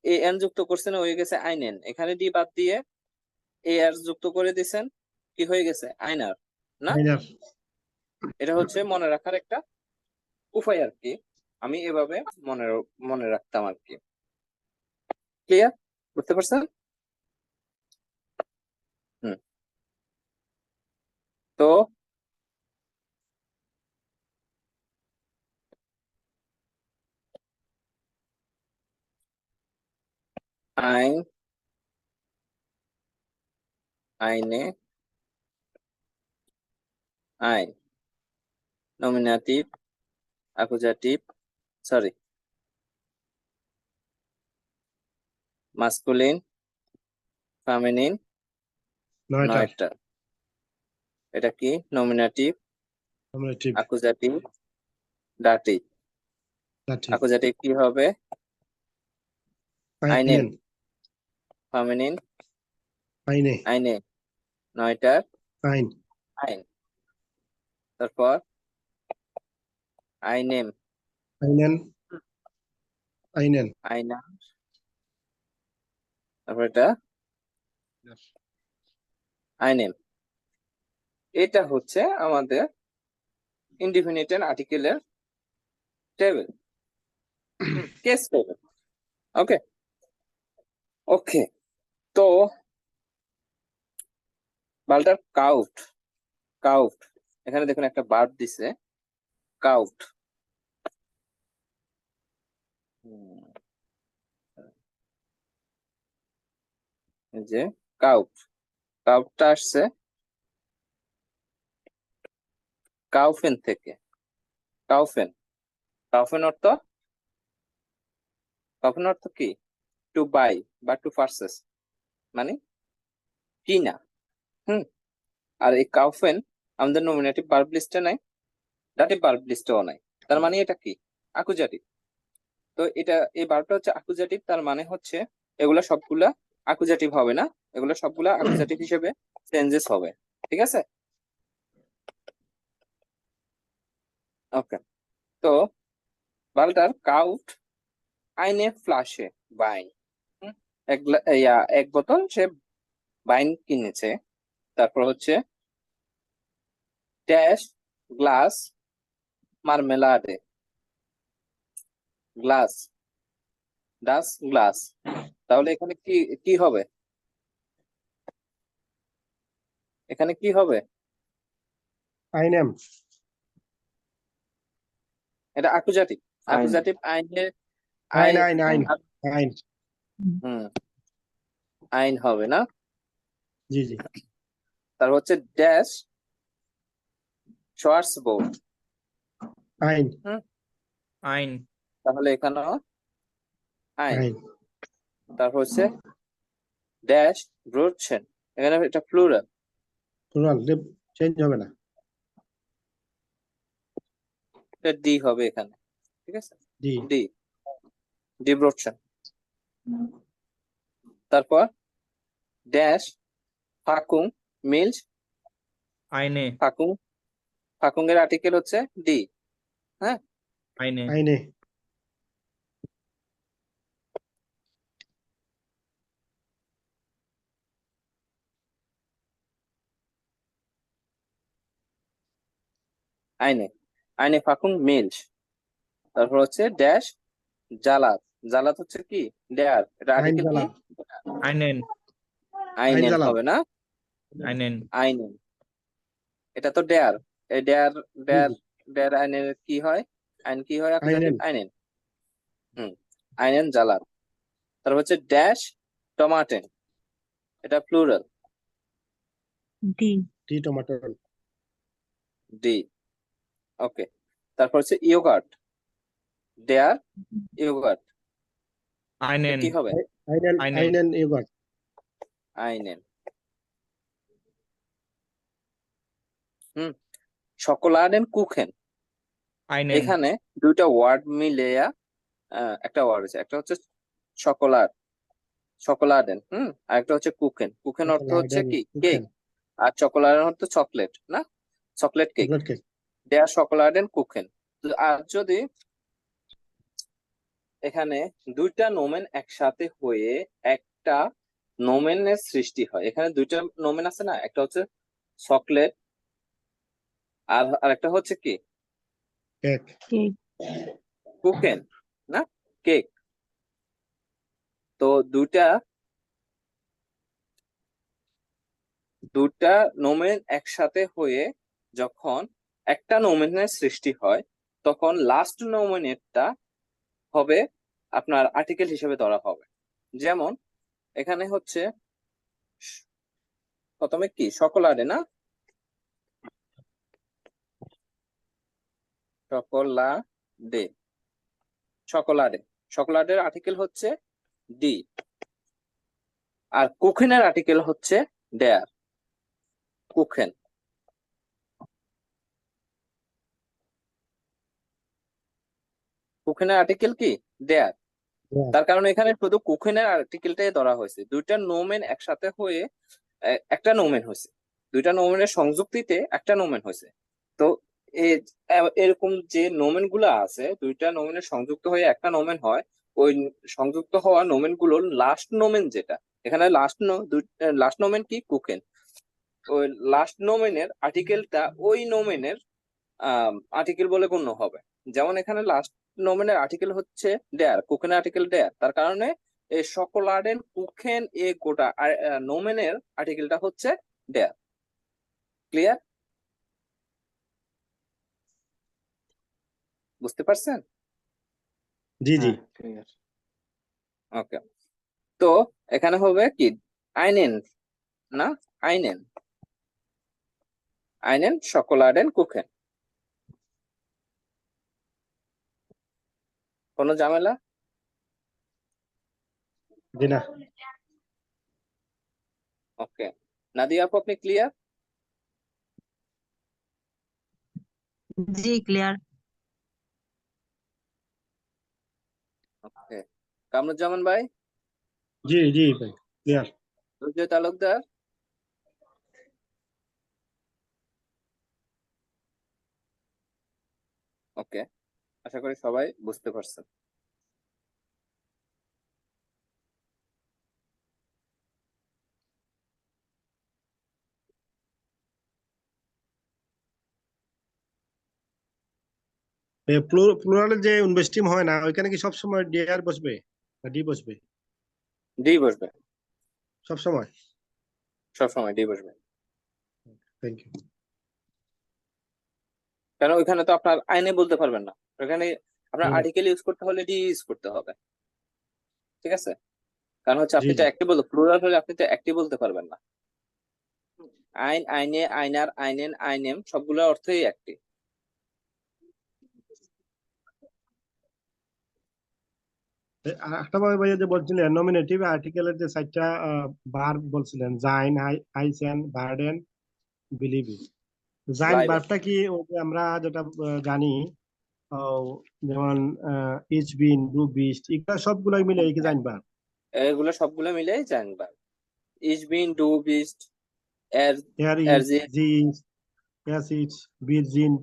এ এন যুক্ত করছেন, হয়ে গেছে আইনেন। এখানে ডি বাদ দিয়ে এ আর যুক্ত করে দিছেন, কি হয়ে গেছে আইনার, না? আইনার। এটা হচ্ছে মনে রাখার একটা উপায় আর কি, আমি এভাবে মনে রাখতাম আর কি। ক্লিয়ার, বুঝতে পারছেন? হুম, তো আইন, আইনে, আইন, নমিনেটিভ, অ্যাকুজাটিভ, সরি মাস্কুলিন, ফেমিনিন, নয়টার। নয়টা। এটা কি নমিনেটিভ, নমিনেটিভ, অ্যাকুজাটিভ, দাটিভ। দাটিভ, অ্যাকুজাটিভ কি হবে আইনেন, আইনেন, ফেমিনিন আইনে, আইনে, নয়টার আইন, আইন। তারপর আইনেম, আইনেন, আইনেন। আইনা, তারপর এটা আইনেম। এটা হচ্ছে আমাদের ইনডিফিনিট আর্টিকেলের টেবিল, কেস টেবিল। ওকে, ওকে, তো বালটার কাউট, কাউট, এখানে দেখুন একটা ভার্ব দিছে কাউট। এই যে কাউট, কাউটটা আসছে কাউফেন থেকে। কাউফেন, কাউফেন অর্থ, কাউফেন অর্থ কি? টু বাই বা টু পারচেস, মানে কিনা। হুম, আর এই কাউফেন আমাদের নমিনেটিভ ভার্ব লিস্টে নাই, ডাটিভ ভার্ব লিস্টেও নাই। তার মানে এটা কি? অ্যাকুজাটিভ। তো এটা, এই ভার্বটা হচ্ছে অ্যাকুজাটিভ, তার মানে হচ্ছে এগুলা সবগুলা অ্যাকুজাটিভ হবে না, এগুলো সবগুলা অ্যাকুজাটিভ হিসেবে চেঞ্জেস হবে। ঠিক আছে, ওকে। তো বালটার কাউট আইনে ফ্লাশে বাইন, এক বোতল সে বাইন কিনেছে। তারপর হচ্ছে ড্যাশ গ্লাস মার্মেলাডে, গ্লাস, ডাস গ্লাস। তাহলে এখানে কি কি হবে? এখানে কি হবে? einem, এটা অ্যাকুজাটিভ, Eine. অ্যাকুজাটিভ আইনের ein, আইন, ein, হুম, আইন হবে না। জি জি, তার হচ্ছে ড্যাশ শর্টস বোর্ড, ein, আইন, তাহলে এখানেও আইন। ein, তারপর হচ্ছে ড্যাশ ব্রোডছেন, এখানে এটা প্লুরাল, plural, চেঞ্জ হবে না, এটা ডি হবে এখানে। ঠিক আছে, জি, ডি, ডি ব্রোডছেন। তারপর ড্যাশ ফাকুং মিলস, আইনে, ফাকুং, ফাকুং এর আর্টিকেল হচ্ছে ডি। হ্যাঁ, আইনে, eine, আইনে, আইনে ফাকুং মিলস। তারপর হচ্ছে ড্যাশ জালাত, জালাত হচ্ছে কি? ডেয়ার, এটা আর্টিকেল কি? Einsalat, আইনেন, আইনেন Einsalat, হবে না, আইনেন, আইনেন। এটা তো ডেয়ার, এই ডেয়ার, জি ডেয়ার, জি, ডেয়ার আইনের কি হয়? আইন কি হয়? অ্যাকুজাটিভ einen, আইনেন। হুম, আইনেন জালাত। তারপর হচ্ছে ড্যাশ টমাটেন, এটা প্লুরাল, ডি। die Tomato, ডি। ওকে, তারপর হচ্ছে ইয়োগার্ট, ডেয়ার ইয়োগার্ট, আইনেন, কি হবে? einen, Einen. einen Joghurt, আইনেন। হুম, শকোলাডেন কুখেন, আইনেন, এখানে দুইটা ওয়ার্ড মিলে একটা ওয়ার্ড আছে, একটা হচ্ছে শকোলাড, শকোলাডেন, আর একটা হচ্ছে কুকেন। কুকেন অর্থ হচ্ছে Schokoladen, কি? কেক। Kuchen, আর চকোলাডেন অর্থ চকলেট, না? চকলেট কেক, Chocolate cake, দেয়ার শকোলাডেন কুকেন। আর যদি এখানে দুইটা নোমেন একসাথে হয়ে একটা নোমেনের সৃষ্টি হয়, এখানে দুইটা নোমেন আছে না, একটা হচ্ছে চকলেট আর আরেকটা হচ্ছে কি? cake, cake. কুকেন, না কেক। তো দুইটা দুটা নোমেন একসাথে হয়ে যখন একটা নোমেনের সৃষ্টি হয়, তখন লাস্ট নোমেনেরটা হবে আপনার আর্টিকেল হিসেবে ধরা হবে। যেমন এখানে হচ্ছে প্রথমে কি? সকলাডে, না? সকলাডে, সকলাডে, সকলাডের আর্টিকেল হচ্ছে ডি, আর কুখেনের আর্টিকেল হচ্ছে ডেয়ার, কুখেন। কুখেনের আর্টিকেল কি? ডেয়ার। yeah, তার কারণে এখানে শুধু কুখেনের আর্টিকেলটাই ধরা হয়েছে, দুইটা নোমেন একসাথে হয়ে একটা নোমেন হয়েছে, দুইটা নোমেনের সংযুক্তিতে একটা নোমেন হয়েছে। তো এরকম যে নোমেন গুলা আছে, দুইটা নোমেনের সংযুক্ত হয়ে একটা নোমেন হয়, ওই সংযুক্ত হওয়া নোমেন গুলোর লাস্ট নোমেন যেটা, এখানে লাস্ট নোমেন কি? কুকেন। ওই লাস্ট নোমেনের আর্টিকেলটা ওই নোমেনের আর্টিকেল বলে গণ্য হবে। যেমন এখানে লাস্ট নোমেনের আর্টিকেল হচ্ছে ডেয়ার, কুকেনের আর্টিকেল ডেয়ার, তার কারণে এই সকলাডেন কুকেন এ গোটা নোমেনের আর্টিকেলটা হচ্ছে ডেয়ার। ক্লিয়ার? বুঝতে পারছেন? জি জি হ্যাঁ ক্লিয়ার। ওকে, তো এখানে হবে কি আইনেন, না আইনেন, আইনেন শকোলাডেন কুখেন। কোনো ঝামেলা? জি না। ওকে, নাদিয়া আপু আপনি ক্লিয়ার? জি ক্লিয়ার। ওকে, কামরুজ্জামান ভাই, জি জি ভাই ক্লিয়ার। রুজয় তালুকদার, ওকে, আশা করি সবাই বুঝতে পারছেন। প্লুরালে যে ইনভেস্টিম হয় না ওইখানে কি সবসময় ডিআর বসবে না ডি বসবে? ডি বসবে, সবসময়? সবসময় ডি বসবে। Thank you. কারণ ওইখানে তো আপনার আইনে বলতে পারবেন না, ওখানে আপনার জি আর্টিকেল ইউজ করতে হলে ডি ইউজ করতে হবে, ঠিক আছে? কারণ হচ্ছে জি আপনি তো জি। একটি বলতে, প্লুরাল হলে আপনি তো একটি বলতে পারবেন না। আইন, আইনে, আইনার, আইনেন, আইনেম সবগুলোর অর্থই একটি। আর একটা ভাইয়া যে বলছিলেন নমিনেটিভ আর্টিকেলের যে চারটা বার বলছিলেন, জাইন, হাইসেন, বার্ডেন, বিলিভি। জাইন বাইবেল, ভার্বটা কি ওই যে আমরা যেটা জানি, আহ, যেমন ইজ বিন, ডু, বিস্ট, এগুলা সবগুলাই মিলে কি জাইন ভার্ব? এগুলো সবগুলো মিলেই জানবা। ইজ বিন, ডু, বিস্ট, এর, হেয়ার এর is, G, G is, yes is, বির জিন।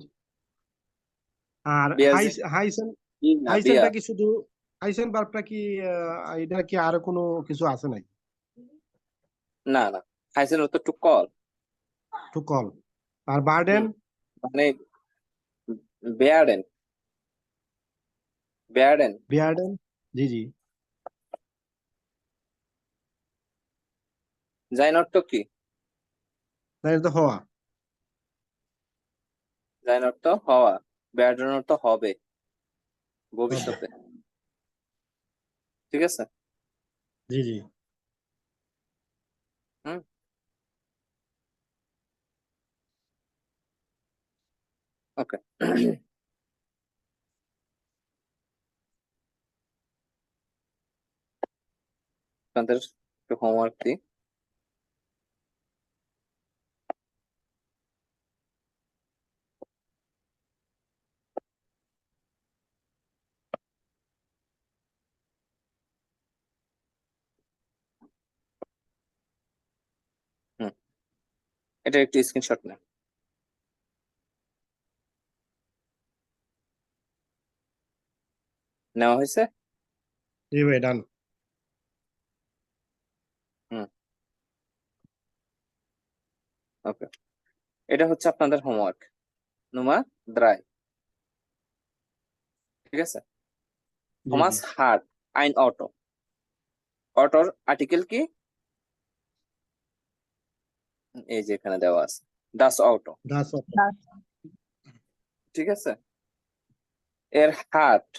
আর বিয়ার জি, হাইসেন, না হাইসেনটা বিয়ার, কি শুধু, হাইসেন ভার্বটা কি এটা কি আরো কোনো কিছু আছে নাকি? না না, হাইসেন অর্থ টু কল। To call. আর বার্ডেন? হুম, মানে বেয়ারেন, বেয়ারেন, বিয়ার্ডেন? জি জি। জাইন অর্থ কি? না এটা তো হওয়া। জাইন অর্থ হওয়া, বেয়ারেন অর্থ হবে, হবে। ভবিষ্যতে, ঠিক আছে? জি জি। হুম, ওকে। আপনাদের একটু হোমওয়ার্ক দিই। হুম, এটা একটু স্ক্রিনশট নেন। নেওয়া হয়েছে? জি ভাই ডান। হুম, ওকে, এটা হচ্ছে আপনাদের হোমওয়ার্ক নুমা দ্রাই, ঠিক আছে? জি থমাস জি। হার্ট আইন অটো, অটোর আর্টিকেল কি? এই যে এখানে দেওয়া আছে, দাস অটো, দাস। ঠিক আছে? এর হার্ট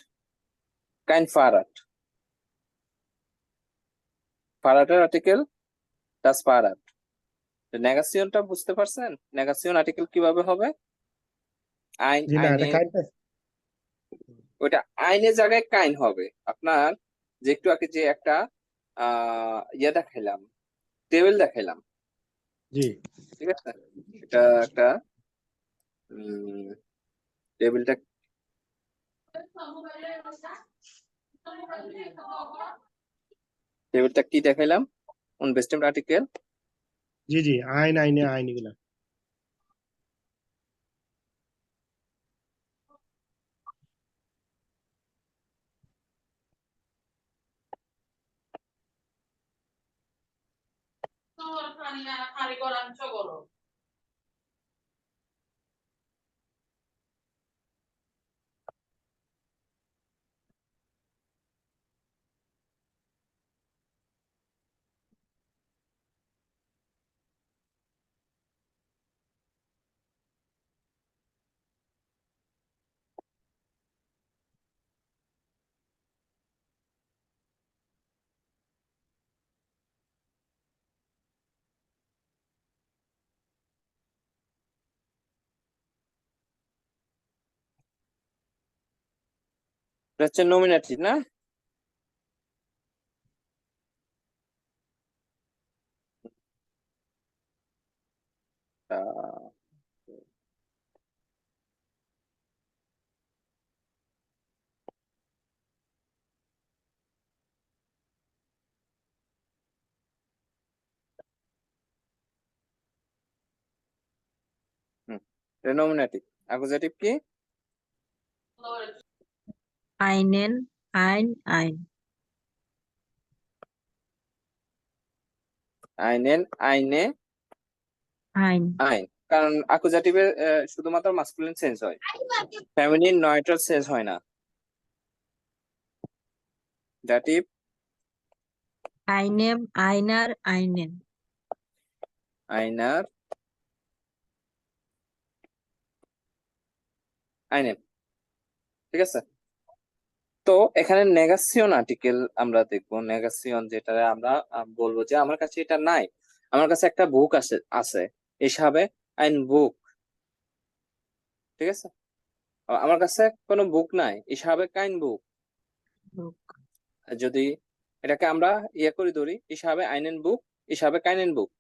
কাইন ফারাট, ফারাটের আর্টিকেল দাস ফারাট। নেগাসিয়নটা বুঝতে পারছেন? নেগাসিয়ন আর্টিকেল কিভাবে হবে? আইন, জি না এটা আইনে, কাইন্ড। ওইটা আইনের জায়গায় কাইন হবে আপনার। যে একটু আগে যে একটা ইয়ে দেখাইলাম, টেবিল দেখাইলাম, জি ঠিক আছে? এটা একটা টেবিলটা, টেবিলটা কি দেখাইলাম? ইনভেস্টমেন্ট আর্টিকেল, জি জি। আইন, আইনে, আইন এগুলা। এটা হচ্ছে নমিনেটিভ না? আহ, এটা নমিনেটিভ। অ্যাকুজেটিভ কি? einen, ein. আইনেন, আইনে, Ein. আইন। কারণ অ্যাকুজেটিভে শুধুমাত্র মাস্কুলিন চেঞ্জ হয়, ফেমিনিন নয়টার চেঞ্জ হয় না। Dative Einem, einer, einen. আইনার, আইনেন। ঠিক আছে, তো এখানে নেগাসিয়ন আর্টিকেল আমরা দেখবো। নেগাসিয়ন যেটা আমরা বলবো যে আমার কাছে এটা নাই, আমার কাছে একটা বুক আছে আছে হিসাবে আইন বুক। ঠিক আছে, আমার কাছে কোনো বুক নাই হিসাবে কাইন বুক। Buch. যদি এটাকে আমরা ইয়ে করে ধরি হিসাবে আইনেন বুক, হিসাবে কাইনেন বুক।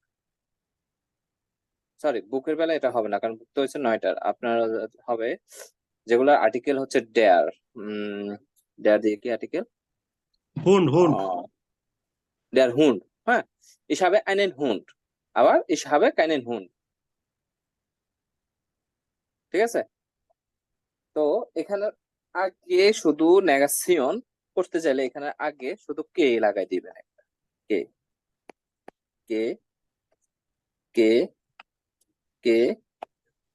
সরি, বুকের বেলা এটা হবে না, কারণ বুক তো হচ্ছে নয়টার। আপনার হবে যেগুলো আর্টিকেল হচ্ছে ডেয়ার। ডেয়ার দিয়ে কি আর্টিকেল? হুন্ড হুন্ড ডেয়ার হুন্ড। হ্যাঁ, হিসাবে আইনেন হুন্ড, আবার হিসাবে কাইনেন হুন্ড। ঠিক আছে, তো এখানে আগে শুধু নেগাসিয়ন করতে চাইলে এখানে আগে শুধু কে লাগাই দিবেন একটা। কে কে কে কে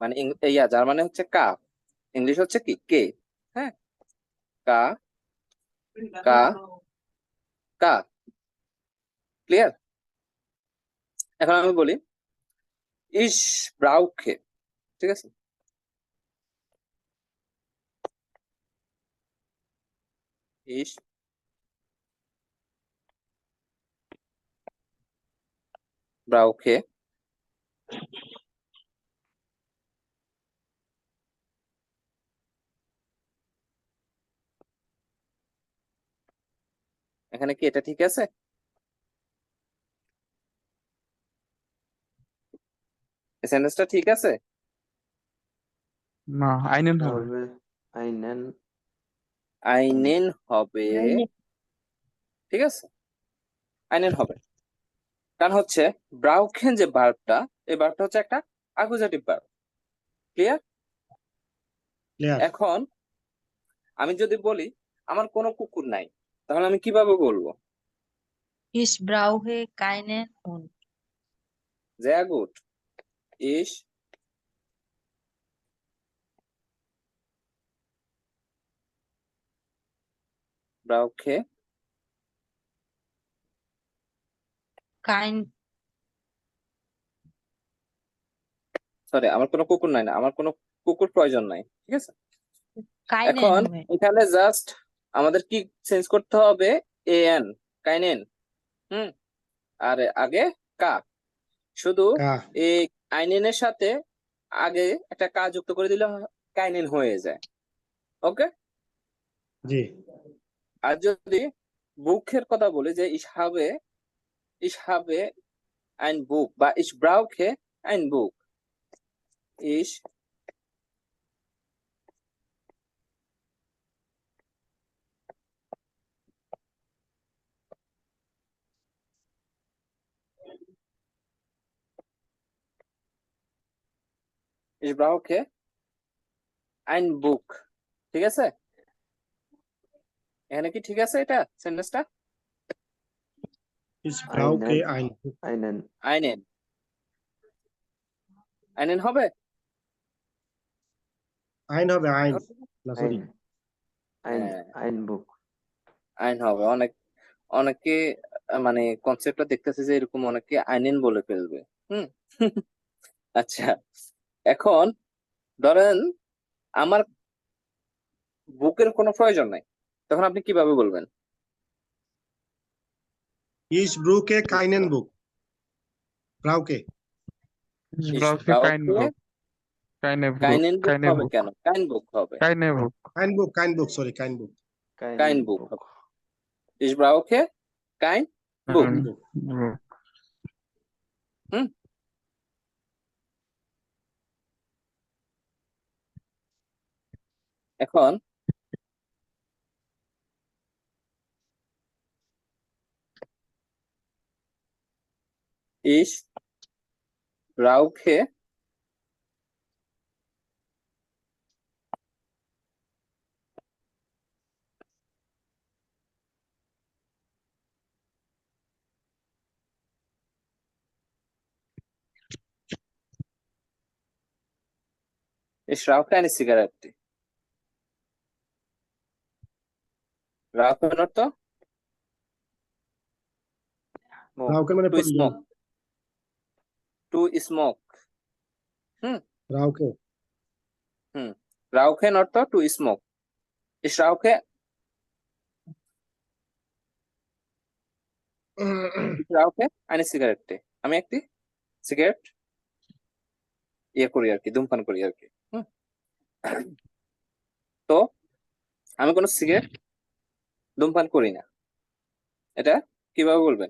মানে ইয়া যার মানে হচ্ছে কা, ইংলিশ হচ্ছে কি কে। হ্যাঁ, কা কা কা। ক্লিয়ার? এখন আমি বলি ইস ব্রাউখে। ঠিক আছে, ইস ব্রাউখে। এখানে কি এটা ঠিক আছে? এই সেন্টেন্সটা ঠিক আছে? না, আইনেন এটা হবে। হবে einen, আইনেন হবে। Eine. ঠিক আছে, আইনেন হবে। কারণ হচ্ছে ব্রাউখেন যে ভার্বটা, এই ভার্বটা হচ্ছে একটা অ্যাকুজেটিভ ভার্ব। ক্লিয়ার? ক্লিয়ার। এখন আমি যদি বলি আমার কোনো কুকুর নাই, তাহলে আমি কিভাবে বলবো? Ich brauche keinen Hund. sehr gut, ich brauche Kein, sorry, আমার কোনো কুকুর নাই না, আমার কোনো কুকুর প্রয়োজন নাই। ঠিক আছে, keinen এখন হবে। এখানে জাস্ট আমাদের কি চেঞ্জ করতে হবে? এন, কাইনেন। আর আগে কা, শুধু কা। এই আইনেনের সাথে আগে একটা কা যুক্ত করে দিলে কাইনেন হয়ে যায়। ওকে, জি। আর যদি বুকের কথা বলি যে ich habe ein Buch বা ich brauche ein Buch, ich brauche ein Buch। ঠিক আছে, এখানে কি ঠিক আছে এটা সেন্টেন্সটা? Ich brauche einen, ein einen, einen, einen হবে? ein হবে ein না সরি ein, হ্যাঁ, ein Buch, আইন হবে। অনেকে মানে কনসেপ্টটা দেখতেছে যে এরকম অনেকে আইনেন বলে ফেলবে। আচ্ছা, এখন ধরেন আমার বুকের কোনো প্রয়োজন নাই, তখন আপনি কিভাবে বলবেন? Ich brauche keinen Buch brauche Ich Ich brauche kein brauche Buch. Keine Buch. keinen Buch Keine হবে Buch. কেন? kein Buch হবে। Keine Buch. kein Buch sorry kein Buch kein Buch. Ich brauche kein Buch. হুম এখন ich brauche ich rauche eine Zigarette. Rauchen অর্থ রাউকের মানে to প্রয়োজন smoke. To smoke. রাউকে Rauchen অর্থ to smoke. Ich rauche eine Zigarette. আমি একটি cigarette করি আর কি, ধূমপান করি আর কি। তো আমি কোনো সিগারেট ধূমপান করি না, এটা কিভাবে বলবেন?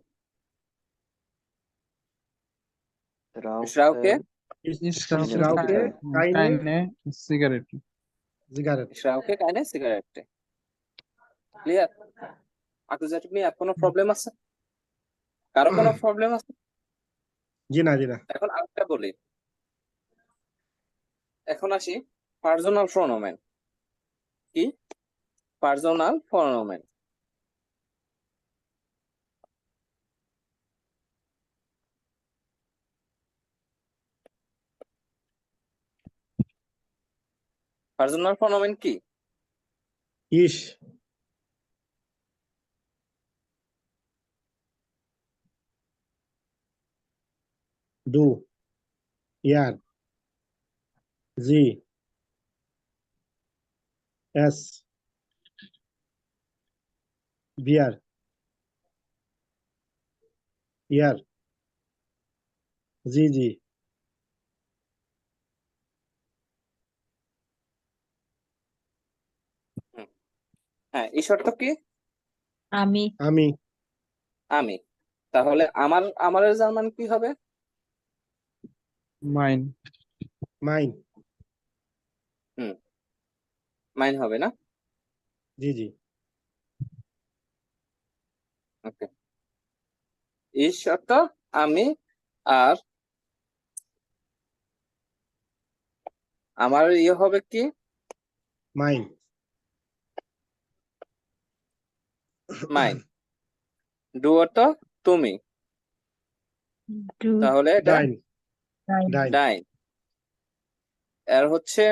Ich rauche রাউকে কাইনে cigarette cigarette Ich rauche keine Zigarette. Clear? Accusative নিয়ে আর কোনো প্রবলেম আছে? কারো কোনো প্রবলেম আছে? জি না জি না এখন আরেকটা বলি, এখন আসি পার্সোনাল প্রোনোমেন। কি পার্সোনাল প্রোনোমেন? পার্সোনাল প্রোনোমেন কি? ইস ডু ইয়ার জি এস বিয়ার ইয়ার জি জি হ্যাঁ, এই শর্ত কি? আমি আমি আমি। তাহলে আমারের জার্মান কি হবে? মাইন মাইন মাইন হবে না? জি জি ওকে। এই শর্ত আমি, আর আমার হবে কি? Mine mine. ডু অর্থ তুমি, ডু তাহলে এটা ডাইন ডাইন ডাইন। এর হচ্ছে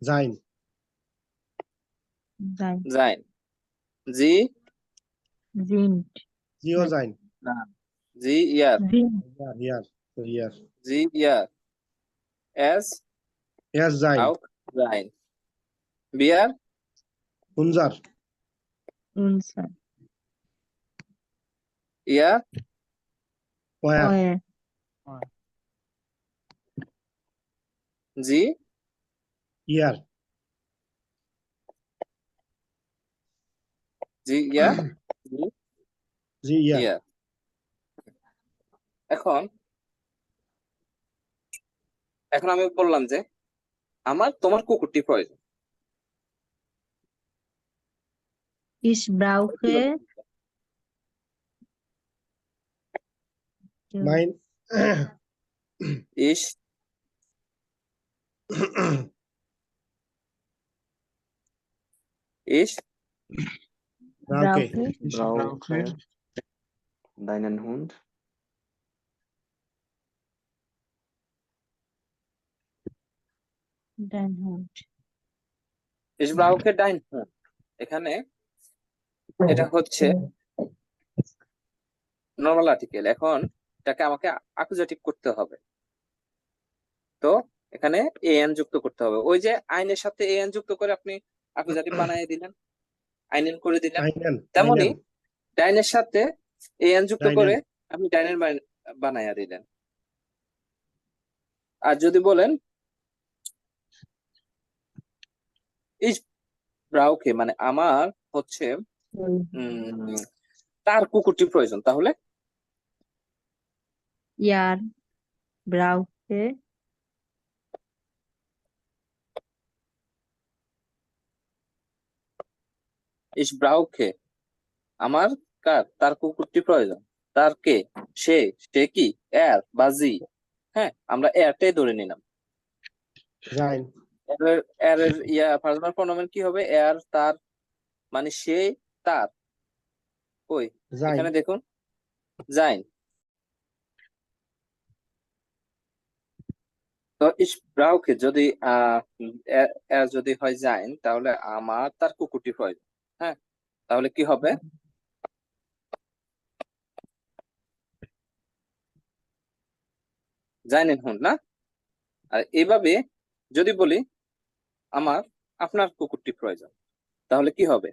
জাইন জাইন। জি জিন জিও জাইন জি ইয়ার জিন ইয়ার ইয়ার ইয়ার জি ইয়ার এস এস জাইন আউক জাইন বিয়ার উনজার উনসার ইয়ার ওয়ার ওয়ে জি ইয়ার জি ইয়ার জি জি ইয়ার ইয়ার। এখন এখন আমি বললাম যে আমার তোমার কুকুরটি প্রয়োজন। Ich brauche mine Ich ich রাউকে Brauche deinen Hund. dein Hund. ich brauche dein Hund। এখানে এটা হচ্ছে নরমাল আর্টিকেল, এখন এটাকে আমাকে অ্যাকুজাটিভ করতে হবে। তো এখানে এন যুক্ত করতে হবে। ওই যে আইনের সাথে এন যুক্ত করে আপনি অ্যাকুজাটিভ বানিয়ে দিলেন, আইনেন করে দিলেন, আইনেন তেমনি ডাইনের সাথে এন যুক্ত ডাইনেন। করে আপনি ডাইনের বানাইয়া দিলেন। আর যদি বলেন ইস ব্রাউকে মানে আমার হচ্ছে উম তার কুকুরটি প্রয়োজন, তাহলে ইয়ার ব্রাউকে ইস ব্রাউকে আমার তার কুকুরটি প্রয়োজন। তার কে? সে কি এর বা জি? হ্যাঁ, আমরা এরটাই ধরে নিলাম। যাইন এর এর পার্সোনাল প্রোনাউন কি হবে? এর, তার, মানে সে, তার। কই যাইন এখানে দেখুন, যাইন। তো ইস ব্রাউকে যদি এর যদি হয় যাইন, তাহলে আমার তার কুকুরটি প্রয়োজন। হ্যাঁ, তাহলে কি হবে? জানেন হুন না? আর এভাবে যদি বলি আমার আপনার কুকুরটি প্রয়োজন, তাহলে কি হবে?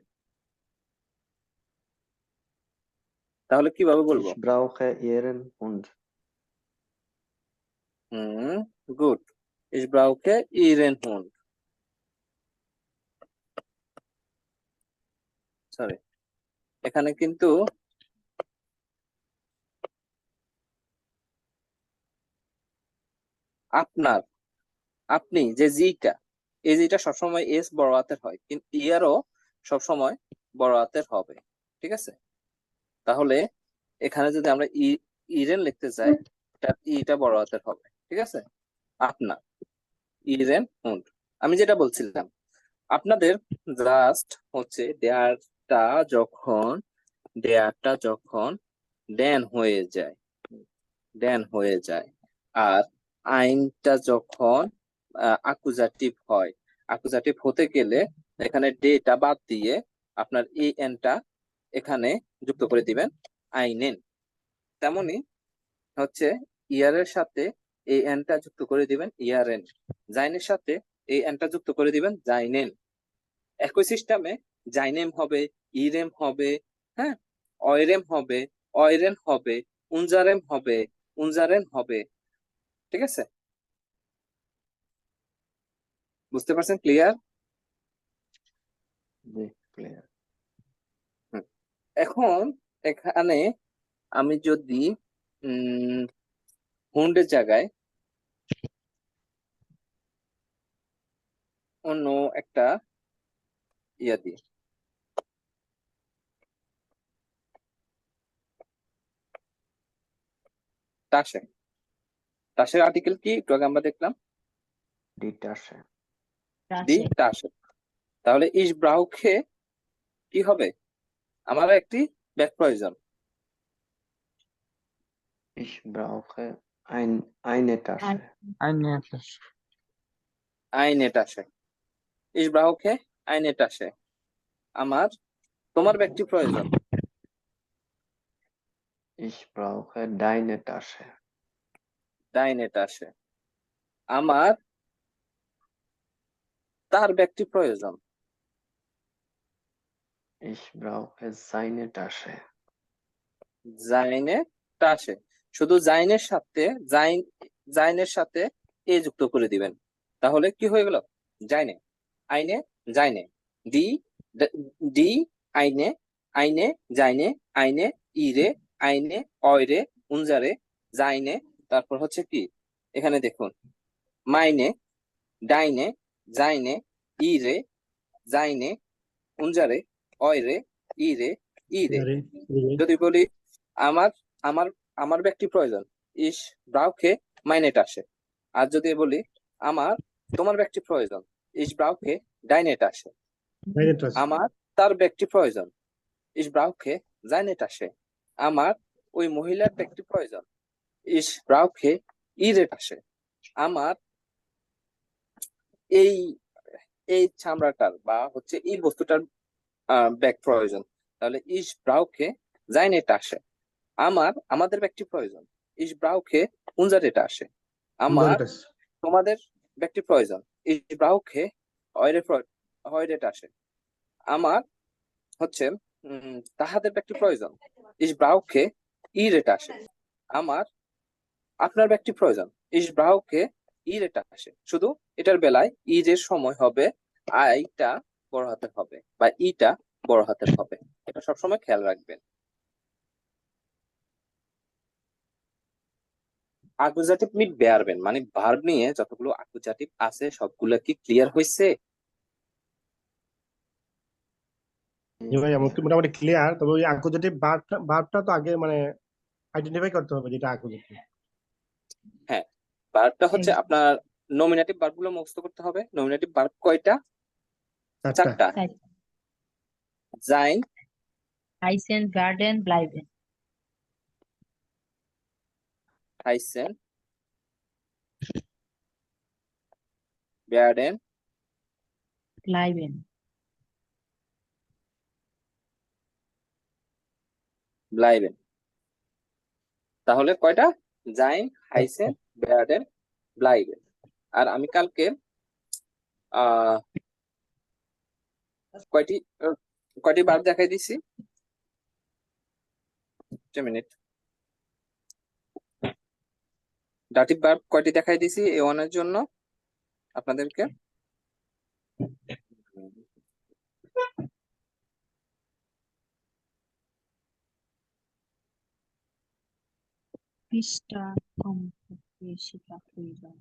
তাহলে কিভাবে বলবো? Ich brauche Ihren Hund. হুম, গুড। ইস ব্রাউকে ইরেন হুন। সরি, এখানে কিন্তু আপনার, আপনি যে জিটা, এই জিটা সবসময় এস বড় হাতের হয়, কিন্তু ইয়ারও সবসময় বড় হাতের হবে। ঠিক আছে, তাহলে এখানে যদি আমরা ইরেন লিখতে চাই, তার ইটা বড় হাতের হবে। ঠিক আছে, আপনার ইরেন হুন্ড। আমি যেটা বলছিলাম, আপনাদের জাস্ট হচ্ছে দেয়ারটা যখন ড্যান হয়ে যায়, আর আইনটা যখন আকুজাটিভ হয়, আকুজাটিভ হতে গেলে এখানে ডেটা বাদ দিয়ে আপনার এই এনটা এখানে যুক্ত করে দিবেন আইনেন। তেমনি হচ্ছে ইয়ারের সাথে এই এনটা যুক্ত করে দিবেন ইয়ারেন, জাইনের সাথে এই এনটা যুক্ত করে দিবেন জাইনেন। একই সিস্টেমে জাইনেম হবে, ইরেম হবে, হ্যাঁ, অয়রেম হবে, অয়রেন হবে, উনজারেম হবে, উনজারেন হবে। ঠিক আছে, বুঝতে পারছেন? ক্লিয়ার? জি, clear. এখন এখানে আমি যদি হুন্ডের জায়গায় অন্য একটা ইয়া দিই, টাসে। টাসের আর্টিকেল কি একটু আগে আমরা দেখলাম? Die Tasche. দি রাশে টাসে। তাহলে ইস ব্রাউকে কি হবে? আমার একটি ব্যাগ প্রয়োজন। Ich brauche eine Tasche. আইনে টাসে। ইস ব্রাউকে আইনে টাসে। আমার তোমার ব্যাগটি প্রয়োজন। Ich brauche deine Tasche. ডাইনে টাসে। আমার তার ব্যাগটি প্রয়োজন। Ich brauche seine Tasche. জাইনে টাসে। শুধু জাইনের সাথে এ যুক্ত করে দিবেন, তাহলে কি হয়ে গেল? জাইনে, আইনে, জাইনে, ডি ডি আইনে, আইনে, জাইনে, আইনে, ইরে, আইনে, অয়রে, উনজারে, জাইনে। তারপর হচ্ছে কি, এখানে দেখুন, মাইনে, ডাইনে, জাইনে, ইরে, জাইনে, উনজারে, অয়রে, ইরে, ইরে। আরে যদি বলি আমার আমার আমার ব্যক্তি প্রয়োজন, ইস ব্রাউকে মাইনে টাসে। আর যদি বলি আমার তোমার ব্যক্তি প্রয়োজন, ইস ব্রাউকে ডাইনে টাসে। বাইরে টাচ আমার তার ব্যক্তি প্রয়োজন, ইস ব্রাউকে জাইনে টাসে। আমার ওই মহিলার ব্যক্তি প্রয়োজন, ইস ব্রাউকে ইরে টাসে। আমার এই এই চামড়াটার বা হচ্ছে এই বস্তুটার ব্যাগ প্রয়োজন, তাহলে ইস ব্রাউকে জাইনে টাসে। আমাদের ব্যক্তি প্রয়োজন, ইস ব্রাউকে উনজার এটা আসে। আমার টাচ তোমাদের ব্যক্তি প্রয়োজন, ইস ব্রাউকে হয় এটা আসে। আমার হচ্ছে তাহাদের ব্যক্তি প্রয়োজন, ইস ব্রাউকে ই রেটা আসে। আমার আপনার ব্যক্তি প্রয়োজন, ইস ব্রাউকে ই রেটা আসে। শুধু এটার বেলায় ইজের সময় হবে আইটা বড় হাতের হবে বা ইটা বড় হাতের হবে, এটা সবসময় খেয়াল রাখবেন। অ্যাকুজাটিভ মিট বেয়ারবেন মানে ভার্ব নিয়ে যতগুলো অ্যাকুজাটিভ আছে সবগুলো কি ক্লিয়ার হয়েছে? জি ভাই, আমার মোটামুটি ক্লিয়ার। তবে ওই অ্যাকুজেটিভ ভার্বটা তো আগে মানে আইডেন্টিফাই করতে হবে যেটা অ্যাকুজেটিভ। হ্যাঁ, ভার্বটা হচ্ছে আপনার নমিনেটিভ ভার্ব গুলো মুখস্থ করতে হবে। নমিনেটিভ ভার্ব কয়টা? চারটা। চারটা। sein, Heißen, werden, bleiben. heißen, werden, Bleiben. bleiben। তাহলে কয়টা? sein, heißen, werden, bleiben। আর আমি কালকে আহ কয়টি কয়টি ভার্ব দেখাই দিছি? মিনিট। ডাটিভ ভার্ব কয়টি দেখাই দিছি A1 এর জন্য আপনাদেরকে? পৃষ্ঠা কম বেশি প্রয়োজন।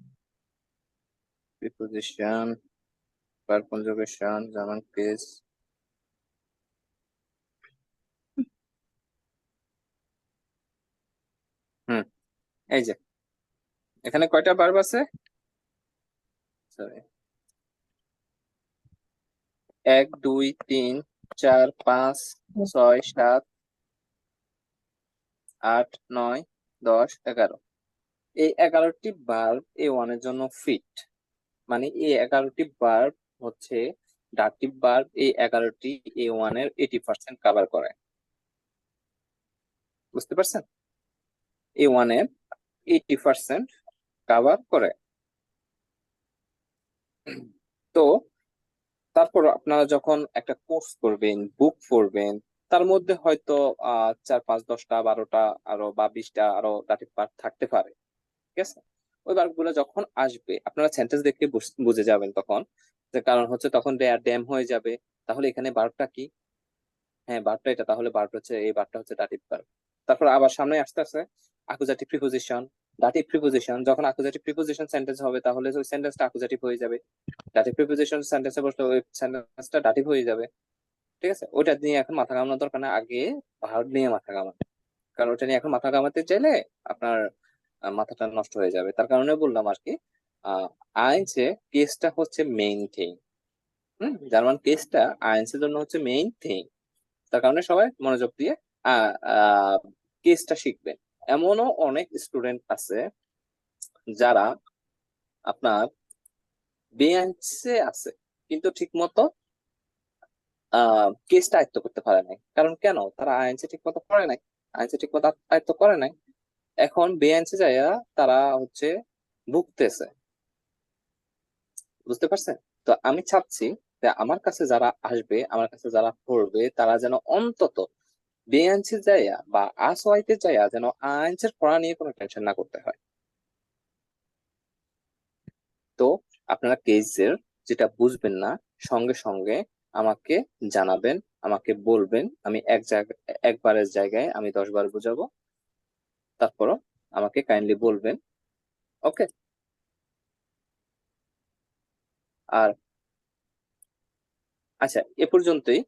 Preposition, verb conjugation, German case. এই যে এখানে কয়টা ভার্ব আছে? সরি, 1 2 3 4 5 6 7 8 9 10 11। এই 11টি ভার্ব A1 এর জন্য ফিট। মানে এই 11টি ভার্ব হচ্ছে ডাটিভ ভার্ব। এই 11টি A1 এর 80% কভার করে। বুঝতে পারছেন? A1 এর 80% কভার করে। তো তারপর আপনারা যখন একটা কোর্স করবেন, বুক পড়বেন, তার মধ্যে হয়তো 4 5 10টা 12টা আরো বা 20টা আরো ডাটিভ ভার্ব থাকতে পারে। ঠিক আছে? ওই ভার্ব গুলো যখন আসবে আপনারা সেন্টেন্স দেখে বুঝে যাবেন তখন, যে কারণ হচ্ছে তখন দেয়ার ড্যাম হয়ে যাবে। তাহলে এখানে ভার্বটা কি? হ্যাঁ, ভার্বটা এটা। তাহলে ভার্বটা হচ্ছে, এই ভার্বটা হচ্ছে ডাটিভ ভার্ব। তারপর আবার সামনে আসতে আসতে অ্যাকুজাটিভ প্রিপোজিশন, ডাটিভ প্রিপোজিশন। যখন অ্যাকুজাটিভ প্রিপোজিশন সেন্টেন্স হবে তাহলে ওই সেন্টেন্সটা অ্যাকুজাটিভ হয়ে যাবে। ডাটিভ প্রিপোজিশন সেন্টেন্সে বসলে ওই সেন্টেন্সটা ডাটিভ হয়ে যাবে। ঠিক আছে? ওটা নিয়ে এখন মাথা ঘামানোর দরকার না, আগে ভার্ব নিয়ে মাথা ঘামান। কারণ ওটা নিয়ে এখন মাথা ঘামাতে চাইলে আপনার মাথাটা নষ্ট হয়ে যাবে। তার কারণে বললাম আর কি, আইনসে কেসটা হচ্ছে মেইন থিং। জার্মান কেসটা আইনসের জন্য হচ্ছে মেইন থিং। তার কারণে সবাই মনোযোগ দিয়ে কেসটা শিখবেন। এমনও অনেক স্টুডেন্ট আছে যারা আপনার বেঞ্চে আছে কিন্তু ঠিক মতো কেসটা আয়ত্ত করতে পারে নাই। কারণ কেন? তারা আইনসে ঠিক মতো পড়ে নাই, আইনসে ঠিক মতো আয়ত্ত করে নাই। এখন বেঞ্চে যাইয়া তারা হচ্ছে ভুগতেছে। বুঝতে পারছেন? তো আমি চাচ্ছি যে আমার কাছে যারা আসবে, আমার কাছে যারা পড়বে, তারা যেন অন্তত বেঞ্চে যাইয়া বা আসওয়াইতে যাইয়া যেন আইনসের পড়া নিয়ে কোনো টেনশন না করতে হয়। তো আপনারা কেসের যেটা বুঝবেন না সঙ্গে সঙ্গে আমাকে জানাবেন, আমাকে বলবেন। আমি একবারের জায়গায় আমি 10 বার বুঝাবো। তারপরও আমাকে কাইন্ডলি বলবেন। ওকে? আর আচ্ছা, এ পর্যন্তই।